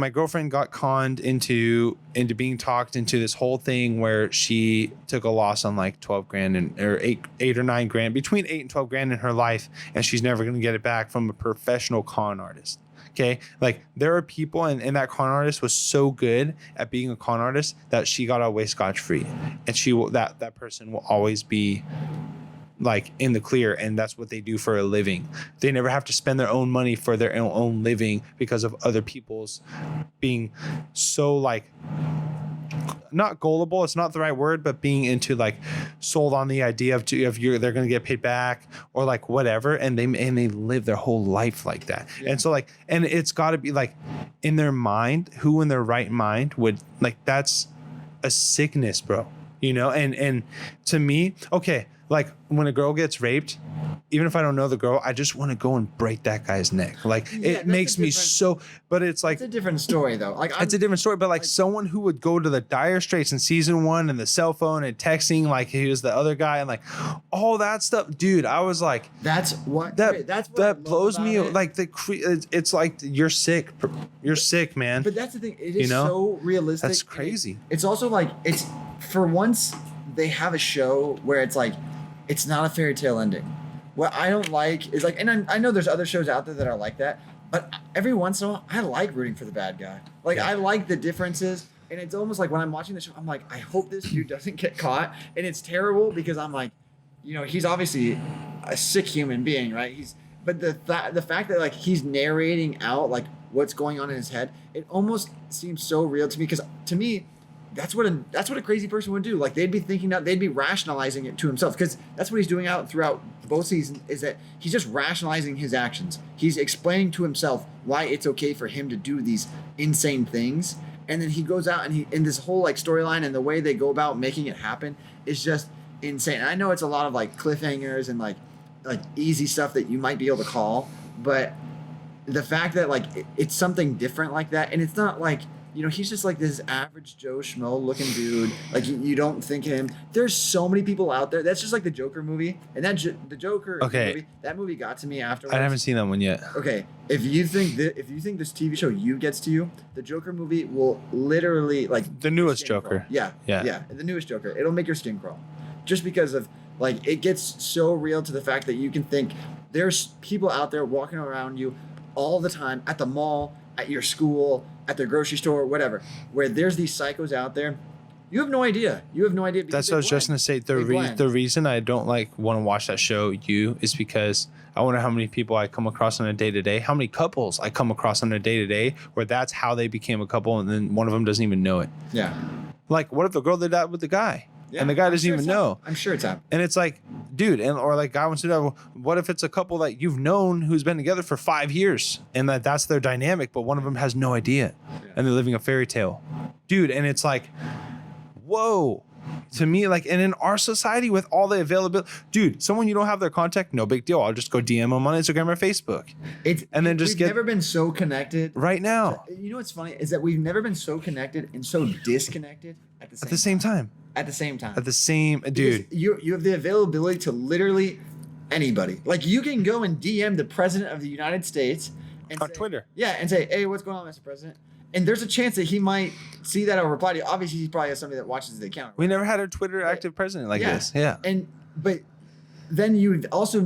girlfriend got conned into being talked into this whole thing where she took a loss on like 12 grand or 8 or 9 grand, between 8 and 12 grand in her life, and she's never going to get it back from a professional con artist. Okay, like there are people, and that con artist was so good at being a con artist that she got away scotch-free, and that person will always be like in the clear, and that's what they do for a living. They never have to spend their own money for their own living because of other people's being so like not gullible, it's not the right word, but being into like sold on the idea of they're going to get paid back or like whatever, and they live their whole life like that. Yeah. And so like, and it's got to be like in their mind, who in their right mind would like, that's a sickness, bro, and to me, okay, like when a girl gets raped, even if I don't know the girl, I just want to go and break that guy's neck. Like it makes me so, but it's like, it's a different story though. Like it's a different story, but like someone who would go to the dire straits in season 1 and the cell phone and texting, like he was the other guy and like all that stuff, dude, I was like, that blows me. Like it's like you're sick, man. But that's the thing. It is so realistic. That's crazy. It's also like, it's for once they have a show where it's like, it's not a fairy tale ending. What I don't like is like, and I know there's other shows out there that are like that, but every once in a while, I like rooting for the bad guy. Like, I like the differences, and it's almost like when I'm watching the show, I'm like, I hope this dude doesn't get caught, and it's terrible because I'm like, he's obviously a sick human being, right? But the fact that like he's narrating out like what's going on in his head, it almost seems so real to me, because to me, that's what a crazy person would do. Like they'd be thinking that they'd be rationalizing it to himself, because that's what he's doing out throughout both seasons, is that he's just rationalizing his actions. He's explaining to himself why it's okay for him to do these insane things. And then he goes out and in this whole like storyline and the way they go about making it happen is just insane. And I know it's a lot of like cliffhangers and like easy stuff that you might be able to call, but the fact that like it's something different like that, and it's not like, he's just like this average Joe Schmo looking dude. Like you don't think of him. There's so many people out there. That's just like the Joker movie, and the Joker movie. That movie got to me afterwards. I haven't seen that one yet. Okay, if you think this TV show gets to you, the Joker movie will literally like the newest Joker. Yeah, the newest Joker. It'll make your skin crawl, just because of like it gets so real to the fact that you can think there's people out there walking around you all the time at the mall, at your school, at the grocery store, whatever, where there's these psychos out there. You have no idea. That's what I was just going to say. The reason I don't want to watch that show, is because I wonder how many people I come across on a day-to-day, how many couples I come across on a day-to-day where that's how they became a couple, and then one of them doesn't even know it. Yeah. Like, what if the girl did that with the guy? Yeah, and the guy doesn't even know. I'm sure it's happening. And it's like, dude, and or like guy wants to know, what if it's a couple that you've known who's been together for 5 years and that's their dynamic, but one of them has no idea and they're living a fairy tale, dude. And it's like, whoa. To me, like, and in our society with all the availability, dude, someone you don't have their contact, no big deal. I'll just go DM them on Instagram or Facebook. We've never been so connected right now. You know what's funny is that we've never been so connected and so disconnected at the same time. At the same time. Dude. You have the availability to literally anybody. Like you can go and DM the president of the United States and on Twitter. Yeah, and say, hey, what's going on, Mr. President? And there's a chance that he might see that or reply to you. Obviously, he probably has somebody that watches the account. We never had a Twitter active president like this. Yeah. But then we've also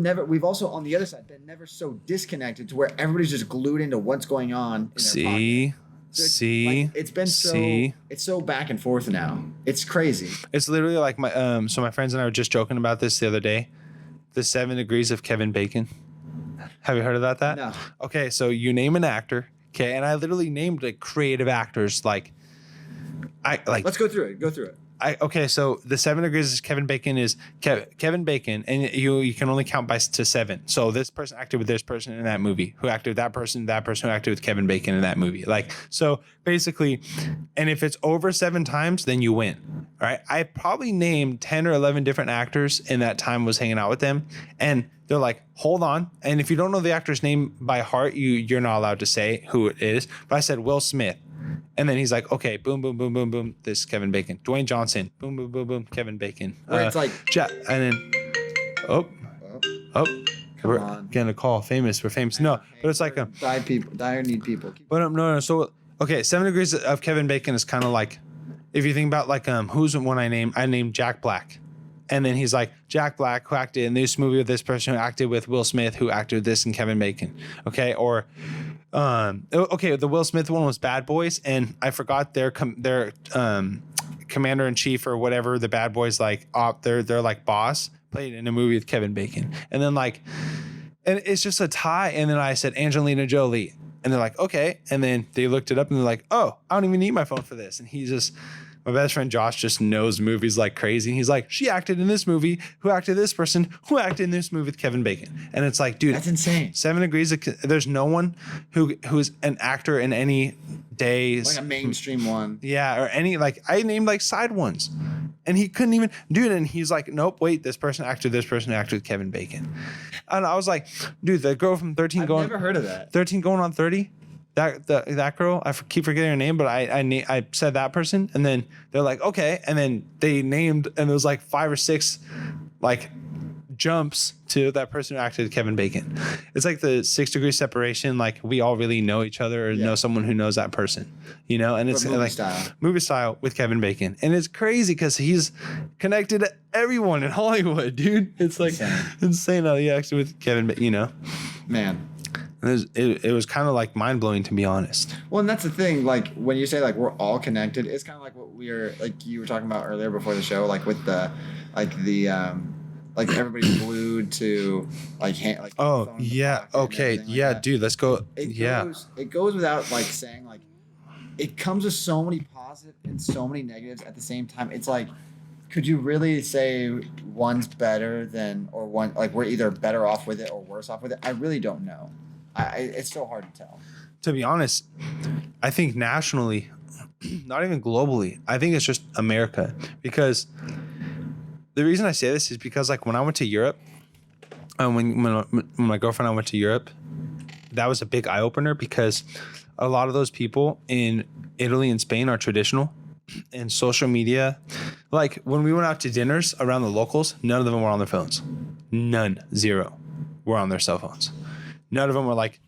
on the other side been never so disconnected to where everybody's just glued into what's going on. In it's so back and forth now. It's crazy. It's literally like my friends and I were just joking about this the other day. The 7 Degrees of Kevin Bacon. Have you heard about that? No. Okay, so you name an actor. Okay, and I literally named like creative actors. Let's go through it. Go through it. So the 7 Degrees of Kevin Bacon is Kevin Bacon, and you can only count to 7. So this person acted with this person in that movie, who acted with that person who acted with Kevin Bacon in that movie. Like, so basically, and if it's over 7 times, then you win. All right. I probably named 10 or 11 different actors in that time was hanging out with them, and they're like, hold on. And if you don't know the actor's name by heart, you're not allowed to say who it is. But I said Will Smith. And then he's like, okay, boom, boom, boom, boom, boom. This is Kevin Bacon. Dwayne Johnson. Boom, boom, boom, boom. Kevin Bacon. It's like, and then, we're getting a call. Famous. We're famous. No, but it's like dire need people. But no. So, okay, 7 Degrees of Kevin Bacon is kind of like, if you think about like, who's one I named Jack Black. And then he's like, Jack Black, who acted in this movie with this person, who acted with Will Smith, who acted with this and Kevin Bacon. Okay. Or, the Will Smith one was Bad Boys. And I forgot their commander in chief or whatever, the Bad Boys, like, they're like boss, played in a movie with Kevin Bacon. And then and it's just a tie. And then I said, Angelina Jolie. And they're like, okay. And then they looked it up and they're like, oh, I don't even need my phone for this. And my best friend Josh just knows movies like crazy. And he's like, she acted in this movie, who acted this person, who acted in this movie with Kevin Bacon. And it's like, dude, that's insane. 7 Degrees. There's no one who's an actor in any days. Like a mainstream one. Yeah. Or any, like, I named like side ones. And he couldn't even do it. And he's like, nope, wait, this person acted with Kevin Bacon. And I was like, dude, the girl from 13 I've never heard of that. 13 going on 30. That girl, I keep forgetting her name, but I said that person, and then they're like, okay, and then they named, and there was like 5 or 6 like jumps to that person who acted Kevin Bacon. It's like the 6 degree separation. Like we all really know each other or know someone who knows that person, and it's movie style with Kevin Bacon, and it's crazy because he's connected to everyone in Hollywood, dude. It's like insane how he acted with Kevin, man. It was kind of like mind blowing, to be honest. Well, and that's the thing. Like when you say like we're all connected, it's kind of like what like you were talking about earlier before the show, like with the everybody's glued to oh yeah, okay, yeah, dude, let's go. It goes without like saying, like it comes with so many positive and so many negatives at the same time. It's like, could you really say one's better than, or one, like we're either better off with it or worse off with it? I really don't know. It's so hard to tell. To be honest, I think nationally, not even globally, I think it's just America. Because the reason I say this is because like when I went to Europe, when my girlfriend and I went to Europe, that was a big eye opener because a lot of those people in Italy and Spain are traditional. And social media, like when we went out to dinners around the locals, none of them were on their phones. None, 0 were on their cell phones. None of them were like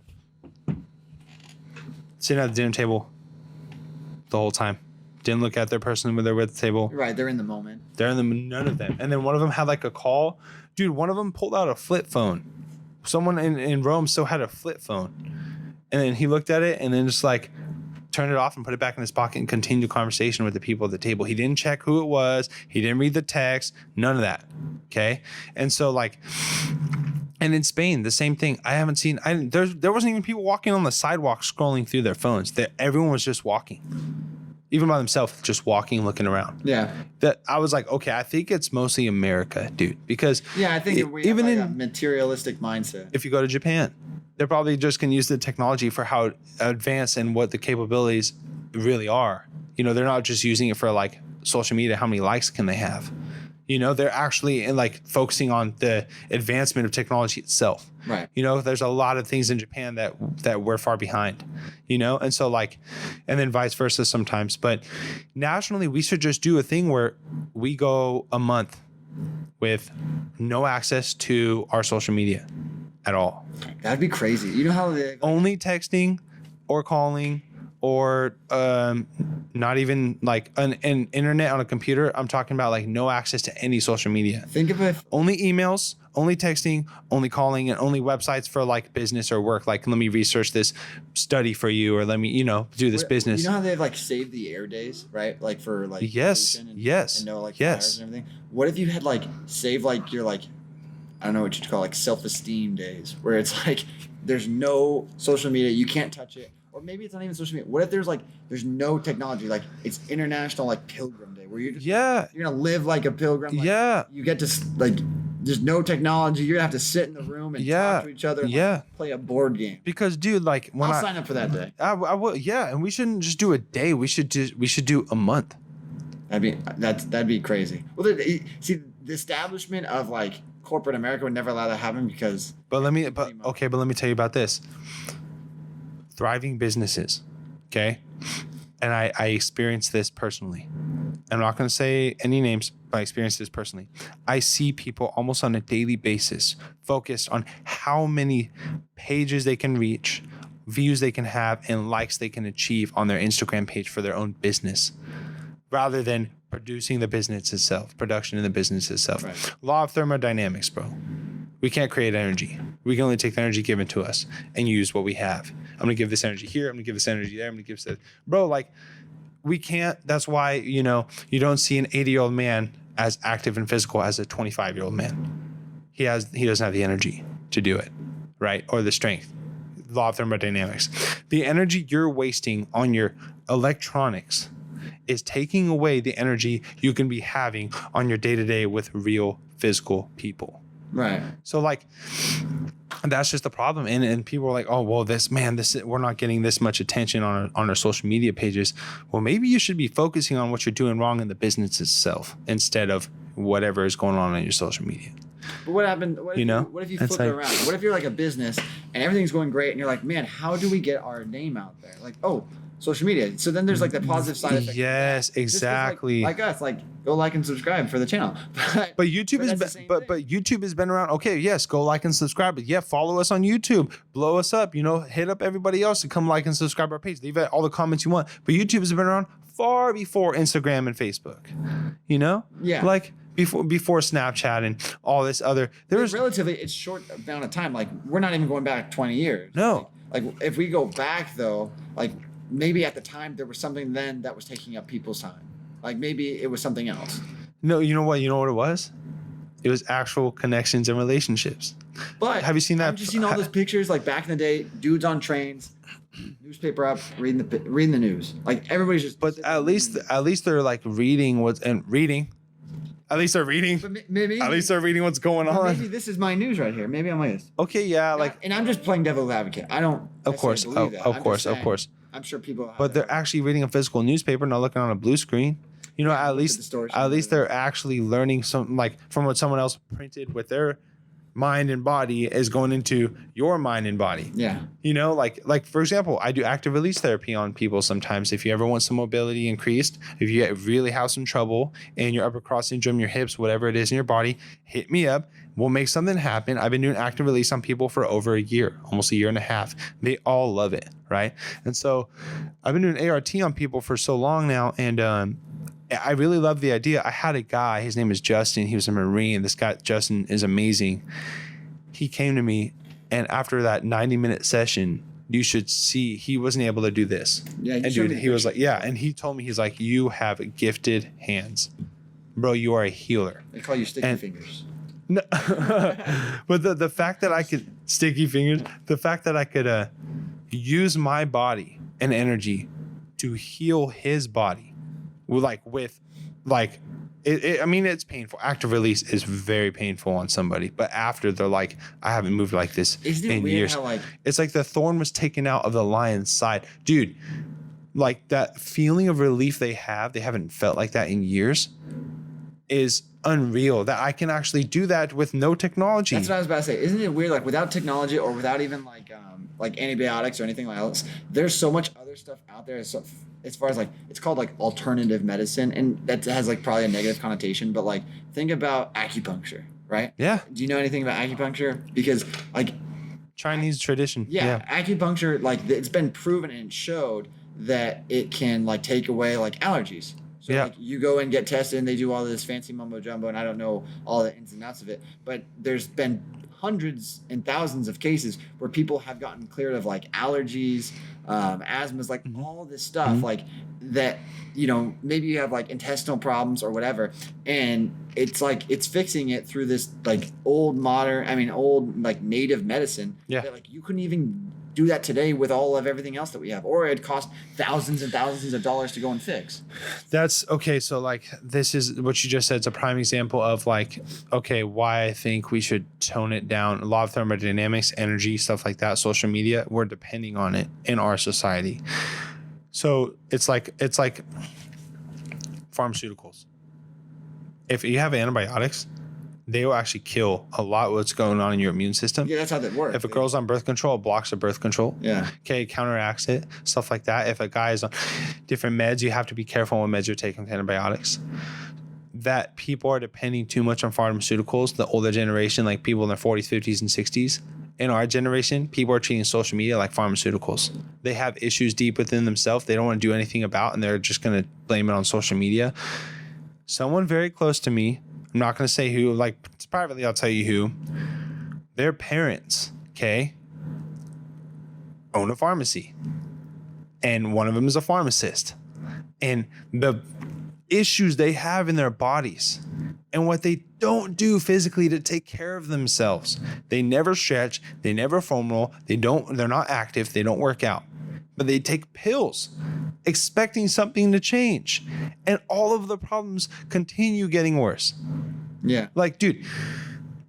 sitting at the dinner table the whole time. Didn't look at their person when they're with the table. Right, they're in the moment. None of them. And then one of them had like a call. Dude, one of them pulled out a flip phone. Someone in Rome still had a flip phone. And then he looked at it and then just like turned it off and put it back in his pocket and continued the conversation with the people at the table. He didn't check who it was. He didn't read the text. None of that. Okay. And so like, and in Spain, the same thing. I haven't seen, there wasn't even people walking on the sidewalk scrolling through their phones. Everyone was just walking. even by themselves, just walking, looking around. Yeah. That I was like, okay, I think it's mostly America, dude, because Yeah, I think we even have like in a materialistic mindset. if you go to Japan, they're probably just going to use the technology for how advanced and what the capabilities really are. You know, they're not just using it for like social media. How many likes can they have? You know, they're actually like focusing on the advancement of technology itself. Right. You know, there's a lot of things in Japan that we're far behind, you know? And so like, and then vice versa sometimes. But nationally, we should just do a thing where we go a month with no access to our social media at all. That'd be crazy. You know how they Only texting or calling or not even like an internet on a computer. I'm talking about like no access to any social media. think of it. Only emails, only texting, only calling, and only websites for like business or work. Like, let me research this study for you, or let me, you know, do this business. You know how they've like saved the air days, right? Like for like Yes, pollution yes, and no like yes. fires and everything. What if you had like saved like your like I don't know what you'd call like self-esteem days, where it's like there's no social media, you can't touch it, or maybe it's not even social media. What if there's no technology, like it's International like Pilgrim Day, where you're just you're gonna live like a pilgrim. Like, you get to like there's no technology. You're gonna have to sit in the room and talk to each other. And, like, play a board game. Because dude, like when I'll sign up for that day. I will, yeah, and we shouldn't just do a day. We should do a month. That'd be crazy. Well, see, the establishment of like corporate America would never allow that to happen because. But let me tell you about this. Thriving businesses, okay, and I experienced this personally. I'm not going to say any names, but I experienced this personally. I see people almost on a daily basis focused on how many pages they can reach, views they can have, and likes they can achieve on their Instagram page for their own business, rather than producing the business itself, production in the business itself. Right. Law of thermodynamics, bro. We can't create energy. We can only take the energy given to us and use what we have. I'm going to give this energy here. I'm going to give this energy there. I'm going to give this. Bro, like, we can't. That's why, you know, you don't see an 80-year-old man as active and physical as a 25-year-old man. He doesn't have the energy to do it, right? Or the strength. Law of thermodynamics. The energy you're wasting on your electronics is taking away the energy you can be having on your day-to-day with real physical people. Right. So like, that's just the problem. And people are like, oh, well, we're not getting this much attention on our social media pages. Well, maybe you should be focusing on what you're doing wrong in the business itself instead of whatever is going on your social media. But what happened? What if you flip it around? What if you're like a business and everything's going great and you're like, man, how do we get our name out there? Like, oh, social media. So then there's like the positive side effect. Yes, exactly. Like us, like go like and subscribe for the channel. But YouTube YouTube has been around. Okay, yes, go like and subscribe. But yeah, follow us on YouTube. Blow us up. You know, hit up everybody else to come like and subscribe our page. Leave all the comments you want. But YouTube has been around far before Instagram and Facebook. You know? Yeah. Like before Snapchat and all this other. It's short amount of time. Like we're not even going back 20 years. No. Like if we go back though, like maybe at the time there was something then that was taking up people's time. Like maybe it was something else. No, you know what? You know what it was? It was actual connections and relationships. But have you seen that? I've just seen all those pictures like back in the day, dudes on trains, newspaper up, reading the news. Like everybody's just. But at least they're like reading reading. At least they're reading. But maybe. At least they're reading what's going on. Maybe this is my news right here. Maybe I'm like this. Okay, yeah, like. And I'm just playing devil's advocate. I don't. Of course, believe that. of course. I'm sure people. But they're actually reading a physical newspaper, not looking on a blue screen. You know, at least they're actually learning something like from what someone else printed with their mind and body is going into your mind and body. Yeah. You know, like for example, I do active release therapy on people sometimes. If you ever want some mobility increased, if you really have some trouble in your upper cross syndrome, your hips, whatever it is in your body, hit me up. We'll make something happen. I've been doing active release on people for over a year, almost a year and a half. They all love it, right? And so I've been doing ART on people for so long now, and I really love the idea. I had a guy, his name is Justin. He was a Marine. This guy, Justin, is amazing. He came to me, and after that 90-minute session, you should see he wasn't able to do this. Yeah, and dude, he was like, yeah, and he told me, he's like, you have gifted hands. Bro, you are a healer. They call you sticky fingers. No, but the fact that I could sticky fingers, the fact that I could use my body and energy to heal his body with I mean, it's painful. Active release is very painful on somebody, but after they're like, I haven't moved like this Isn't it in weird years. how, like, It's like the thorn was taken out of the lion's side, dude. Like that feeling of relief they haven't felt like that in years, is unreal. That I can actually do that with no technology. That's what I was about to say. Isn't it weird? Like without technology or without even like antibiotics or anything like else, there's so much other stuff out there. So as far as like, it's called like alternative medicine, and that has like probably a negative connotation. But like, think about acupuncture, right? Yeah. Do you know anything about acupuncture? Because like Chinese tradition. yeah, acupuncture, like it's been proven and showed that it can like take away like allergies. So like you go and get tested and they do all this fancy mumbo jumbo, and I don't know all the ins and outs of it, but there's been hundreds and thousands of cases where people have gotten cleared of like allergies, asthmas, like all this stuff, like that, you know, maybe you have like intestinal problems or whatever, and it's like it's fixing it through this like old like native medicine that like you couldn't even do that today with all of everything else that we have, or it'd cost thousands and thousands of dollars to go and fix. That's okay. So like, this is what you just said. It's a prime example of like, okay, why I think we should tone it down. A lot of thermodynamics, energy, stuff like that, social media, we're depending on it in our society. So it's like pharmaceuticals. If you have antibiotics, they will actually kill a lot of what's going on in your immune system. Yeah, that's how that works. If a girl's on birth control, it blocks the birth control. Yeah. Okay, it counteracts it, stuff like that. If a guy is on different meds, you have to be careful what meds you're taking with antibiotics. That people are depending too much on pharmaceuticals, the older generation, like people in their 40s, 50s, and 60s. In our generation, people are treating social media like pharmaceuticals. They have issues deep within themselves they don't want to do anything about, and they're just going to blame it on social media. Someone very close to me, I'm not going to say who, like privately, I'll tell you who. Their parents, okay, own a pharmacy. And one of them is a pharmacist. And the issues they have in their bodies and what they don't do physically to take care of themselves. They never stretch, they never foam roll, they're not active, they don't work out. But they take pills expecting something to change. And all of the problems continue getting worse. Yeah. Like, dude,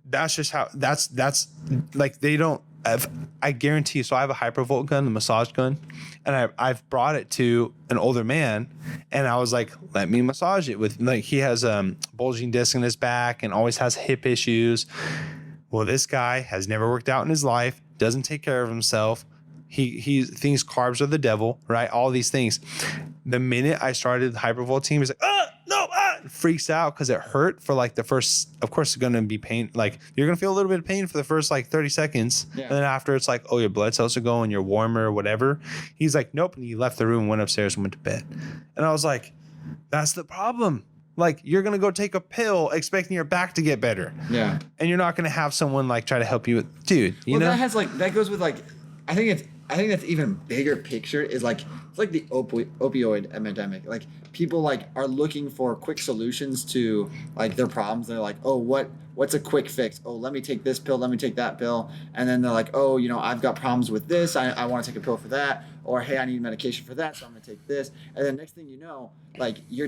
that's just how that's like they don't have, I guarantee you. So I have a hypervolt gun, the massage gun, and I've brought it to an older man, and I was like, let me massage it with, like, he has bulging disc in his back and always has hip issues. Well, this guy has never worked out in his life, doesn't take care of himself. He thinks carbs are the devil, right? All these things. The minute I started the hypervolt team, he's like, freaks out because it hurt for like the first, of course it's going to be pain. Like you're going to feel a little bit of pain for the first like 30 seconds. Yeah. And then after it's like, oh, your blood cells are going, you're warmer or whatever. He's like, nope. And he left the room, went upstairs and went to bed. And I was like, that's the problem. Like you're going to go take a pill expecting your back to get better. Yeah. And you're not going to have someone like try to help you with, dude, you know? That goes with like, I think that's even bigger picture is like, it's like the opioid epidemic. Like people like are looking for quick solutions to like their problems. They're like, oh, what's a quick fix? Oh, let me take this pill. Let me take that pill. And then they're like, oh, you know, I've got problems with this. I want to take a pill for that. Or, hey, I need medication for that. So I'm going to take this. And then next thing you know, like your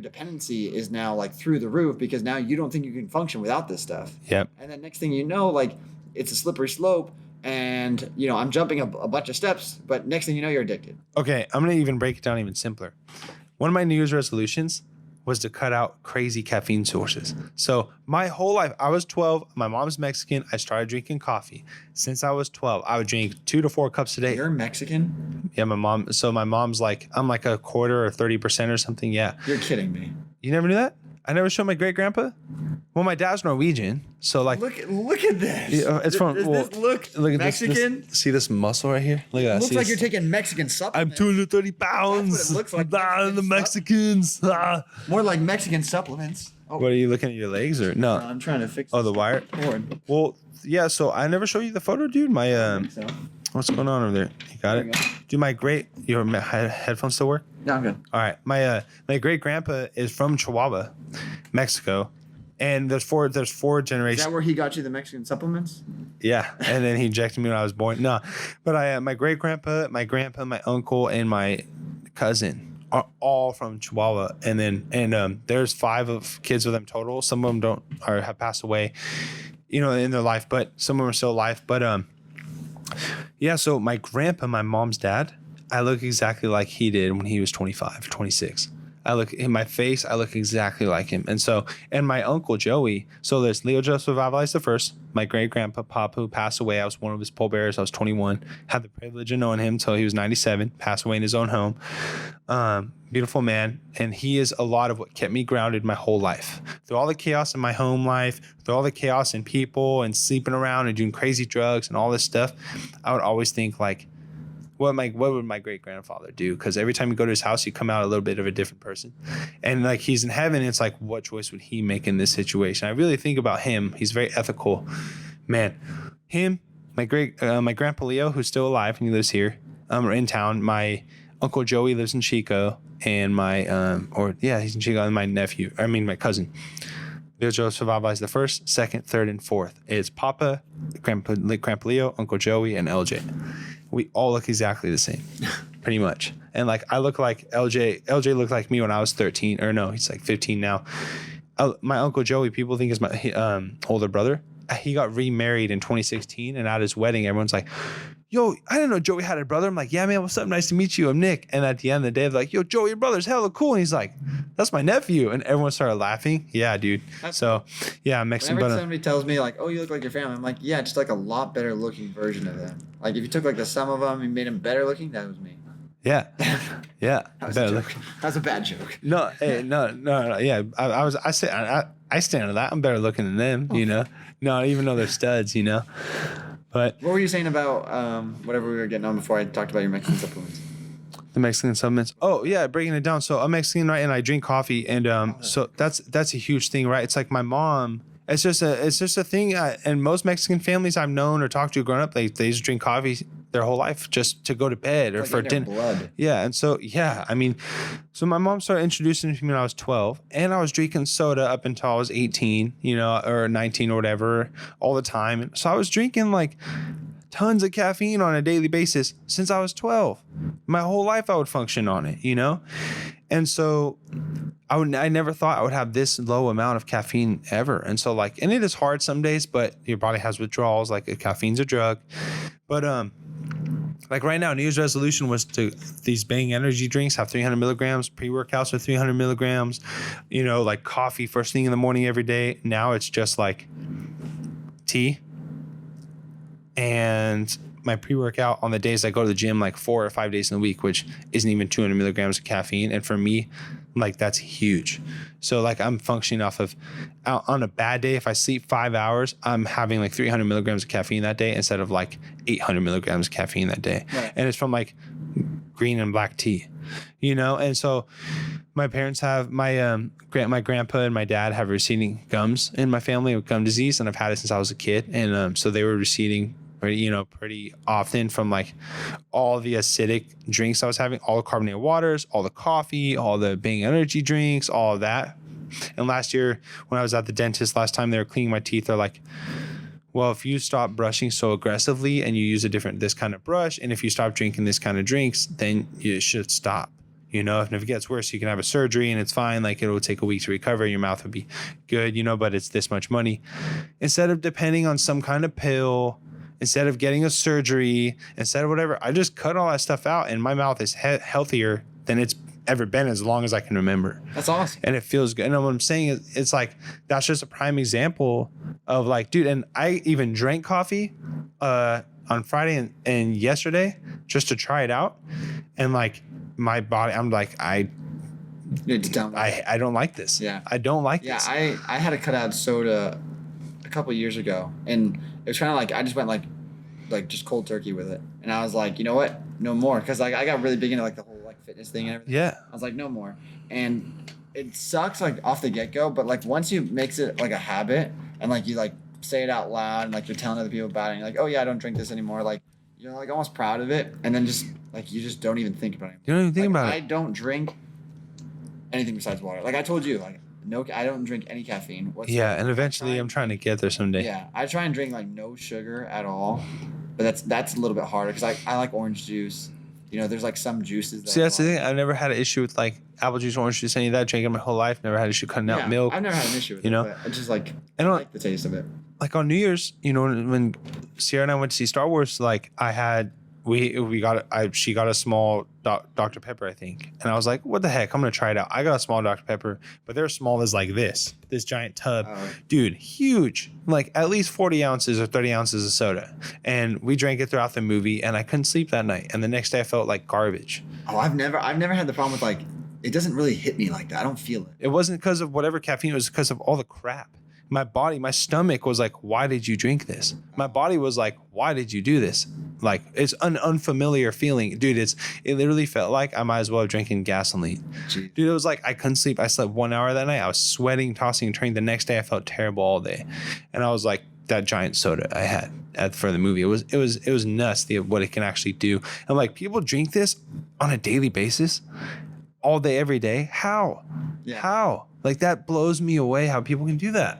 dependency is now like through the roof because now you don't think you can function without this stuff. Yep. And then next thing you know, like it's a slippery slope. And, you know, I'm jumping a bunch of steps, but next thing you know, you're addicted. Okay, I'm going to even break it down even simpler. One of my New Year's resolutions was to cut out crazy caffeine sources. So my whole life, I was 12. My mom's Mexican. I started drinking coffee. Since I was 12, I would drink 2 to 4 cups a day. You're Mexican? Yeah, my mom. So my mom's like, I'm like a quarter or 30% or something. Yeah. You're kidding me. You never knew that? I never showed my great grandpa. Well, my dad's Norwegian, so like. Look at this. Yeah, it's from. Does this look Mexican? See this muscle right here? Look at that. It looks like you're taking Mexican supplements. I'm 230 pounds. That's what it looks like. The Mexicans. More like Mexican supplements. Oh. What are you looking at your legs or no? I'm trying to fix. Oh, the wire. Cord. Well, yeah. So I never showed you the photo, dude. My what's going on over there? You got it. Dude, your headphones still work? No, I'm good. All right. My great grandpa is from Chihuahua, Mexico, and there's four generations. Is that where he got you the Mexican supplements? Yeah, and then he injected me when I was born. No, but my great grandpa, my grandpa, my uncle, and my cousin are all from Chihuahua, and there's 5 of kids with them total. Some of them don't or have passed away, in their life, but some of them are still alive. But yeah. So my grandpa, my mom's dad, I look exactly like he did when he was 25, 26. I look in my face, I look exactly like him. And my uncle Joey, so there's Leo Joseph Avalice the first, my great grandpa Pop, who passed away. I was one of his pallbearers. I was 21, had the privilege of knowing him until he was 97, passed away in his own home. Beautiful man. And he is a lot of what kept me grounded my whole life. Through all the chaos in my home life, through all the chaos in people and sleeping around and doing crazy drugs and all this stuff, I would always think like, what would my great grandfather do? Because every time you go to his house, you come out a little bit of a different person. And like he's in heaven, it's like, what choice would he make in this situation? I really think about him. He's very ethical, man. Him, my grandpa Leo, who's still alive and he lives here, in town. My uncle Joey lives in Chico, and he's in Chico. And my cousin. Leo Joseph Avalice the first, second, third, and fourth. It's Papa, Grandpa Leo, Uncle Joey, and LJ. We all look exactly the same, pretty much. And like I look like LJ. LJ looked like me when I was 13, or no, he's like 15 now. My Uncle Joey, people think is my older brother. He got remarried in 2016, and at his wedding, everyone's like, yo, I didn't know Joey had a brother. I'm like, yeah, man, what's up? Nice to meet you. I'm Nick. And at the end of the day, they're like, yo, Joey, your brother's hella cool. And he's like, that's my nephew. And everyone started laughing. Yeah, dude. So, yeah, Mexican. Whenever somebody tells me, like, oh, you look like your family, I'm like, yeah, just like a lot better looking version of them. Like, if you took like the sum of them and made them better looking, that was me. Yeah. Yeah. That was a bad joke. No, hey, no. Yeah. I stand on that. I'm better looking than them, No, even though they're studs, But what were you saying about whatever we were getting on before I talked about your Mexican supplements? The Mexican supplements. Oh yeah, breaking it down. So I'm Mexican, right? And I drink coffee, and so that's a huge thing, right? It's like my mom. It's just a thing. And most Mexican families I've known or talked to growing up, they just drink coffee their whole life just to go to bed or for dinner. Blood. Yeah, and so so my mom started introducing it to me when I was 12, and I was drinking soda up until I was 18, or 19 or whatever, all the time. So I was drinking like tons of caffeine on a daily basis since I was 12. My whole life I would function on it, And so I never thought I would have this low amount of caffeine ever. And so and it is hard some days, but your body has withdrawals, like caffeine's a drug. But like right now, New Year's resolution was to these Bang energy drinks have 300 milligrams, pre-workouts are 300 milligrams, like coffee first thing in the morning every day. Now it's just like tea. And my pre-workout on the days I go to the gym, like 4 or 5 days in a week, which isn't even 200 milligrams of caffeine. And for me, like that's huge. So like I'm functioning off of, on a bad day, if I sleep 5 hours, I'm having like 300 milligrams of caffeine that day instead of like 800 milligrams of caffeine that day. Right. And it's from like green and black tea, And so my parents have my grandpa and my dad have receding gums in my family with gum disease, and I've had it since I was a kid. And so they were receding pretty often from like all the acidic drinks I was having, all the carbonated waters, all the coffee, all the Bang energy drinks, all of that. And last year when I was at the dentist, last time they were cleaning my teeth, they're like, well, if you stop brushing so aggressively and you use this kind of brush, and if you stop drinking this kind of drinks, then you should stop. And if it gets worse, you can have a surgery and it's fine. Like it will take a week to recover. Your mouth will be good, but it's this much money. Instead of depending on some kind of pill, instead of getting a surgery, instead of whatever, I just cut all that stuff out, and my mouth is healthier than it's ever been as long as I can remember. That's awesome. And it feels good. And what I'm saying is, it's like, that's just a prime example of like, dude, and I even drank coffee on Friday and yesterday just to try it out. And like my body, I'm like, I don't like this. Yeah. I don't like this. Yeah, I had to cut out soda a couple years ago, and it was kind of like I just went like just cold turkey with it, and I was like, you know what, no more, because like I got really big into like the whole like fitness thing and everything. Yeah, I was like, no more, and it sucks like off the get go, but like once you makes it like a habit and like you like say it out loud and like you're telling other people about it, and you're like, oh yeah, I don't drink this anymore, like you're like almost proud of it, and then just like you just don't even think about it. You don't even think about it. I don't drink anything besides water. Like I told you, like. No, I don't drink any caffeine whatsoever. Yeah, and eventually I'm trying to get there someday. Yeah, I try and drink like no sugar at all, but that's a little bit harder because I like orange juice You know, there's like some juices. That See, that's the thing. I've never had an issue with like apple juice, orange juice, any of that. Drinking my whole life. Never had an issue cutting out milk. I've never had an issue with you it. know? But I just like, I And like the taste of it. like on New Year's, you know, when Sierra and I went to see Star Wars, like she got a small Dr. Pepper, I think. And I was like, what the heck? I'm going to try it out. I got a small Dr. Pepper, but they're small as like this giant tub. Dude, huge. Like at least 40 ounces or 30 ounces of soda. And we drank it throughout the movie and I couldn't sleep that night. And the next day I felt like garbage. Oh, I've never had the problem with like, it doesn't really hit me like that. I don't feel it. It wasn't because of whatever caffeine, it was because of all the crap. My stomach was like, why did you drink this? My body was like, why did you do this? Like, it's an unfamiliar feeling. Dude, it literally felt like I might as well have drinking gasoline. Jeez. Dude, it was like, I couldn't sleep. I slept 1 hour that night. I was sweating, tossing and turning. The next day, I felt terrible all day. And I was like, that giant soda I had for the movie. It was nuts what it can actually do. And like, people drink this on a daily basis, all day, every day. How? Yeah. How? Like that blows me away how people can do that.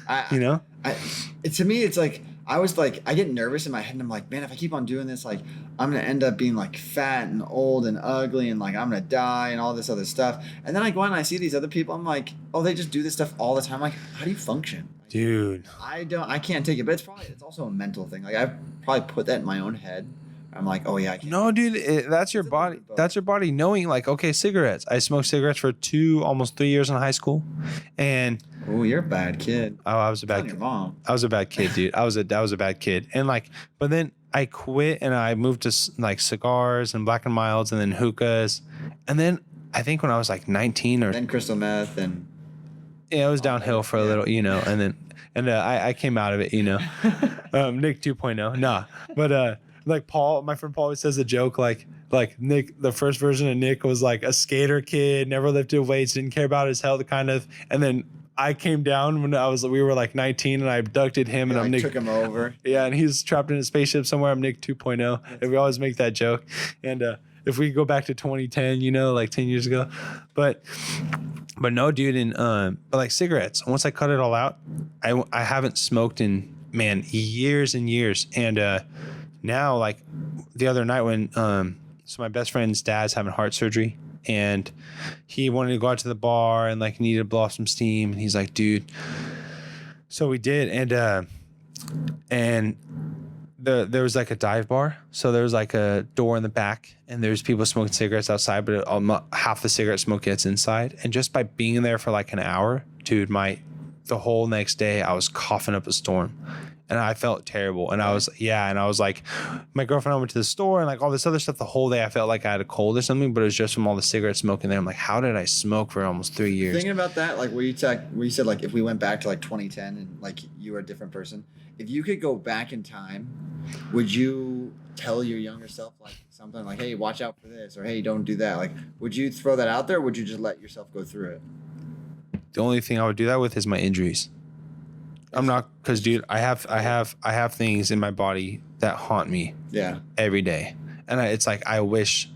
To me, it's like, I was like, I get nervous in my head and I'm like, man, if I keep on doing this, like I'm going to end up being like fat and old and ugly and like I'm going to die and all this other stuff. And then I go out and I see these other people. I'm like, oh, they just do this stuff all the time. Like, how do you function? Dude. I can't take it, but it's also a mental thing. Like I probably put that in my own head. I'm like, oh yeah, I can't. No, dude, that's your body. That's your body knowing, like, okay, cigarettes. I smoked cigarettes for almost 3 years in high school, and oh, you're a bad kid. Oh, I was a bad kid. Your mom. I was a bad kid, dude. I was a bad kid, and like, but then I quit and I moved to like cigars and Black and Milds and then hookahs, and then I think when I was like 19 or then crystal meth and it was downhill for a little, you know, and then I came out of it, you know, Nick 2.0, nah, but like Paul, my friend Paul always says a joke like Nick, the first version of Nick was like a skater kid, never lifted weights, didn't care about his health, kind of. And then I came down when we were like 19 and I abducted him and I'm Nick. Took him over. Yeah, and he's trapped in a spaceship somewhere. I'm Nick 2.0. And we always make that joke. And if we go back to 2010, you know, like 10 years ago. But no, dude, but like cigarettes, once I cut it all out, I haven't smoked in, man, years and years. And now, like the other night when so my best friend's dad's having heart surgery and he wanted to go out to the bar and like needed to blow off some steam, and he's like, dude, so we did. And there was like a dive bar, so there was like a door in the back and there's people smoking cigarettes outside, but half the cigarette smoke gets inside. And just by being there for like an hour, dude, the whole next day I was coughing up a storm. And I felt terrible. And I was like, my girlfriend and I went to the store and like all this other stuff. The whole day I felt like I had a cold or something, but it was just from all the cigarette smoking there. I'm like, how did I smoke for almost 3 years? Thinking about that, like where you said like if we went back to like 2010 and like you were a different person, if you could go back in time, would you tell your younger self like something like, hey, watch out for this, or hey, don't do that? Like, would you throw that out there, or would you just let yourself go through it? The only thing I would do that with is my injuries. I'm not, because dude, I have things in my body that haunt me. Yeah. Every day, and it's like I wish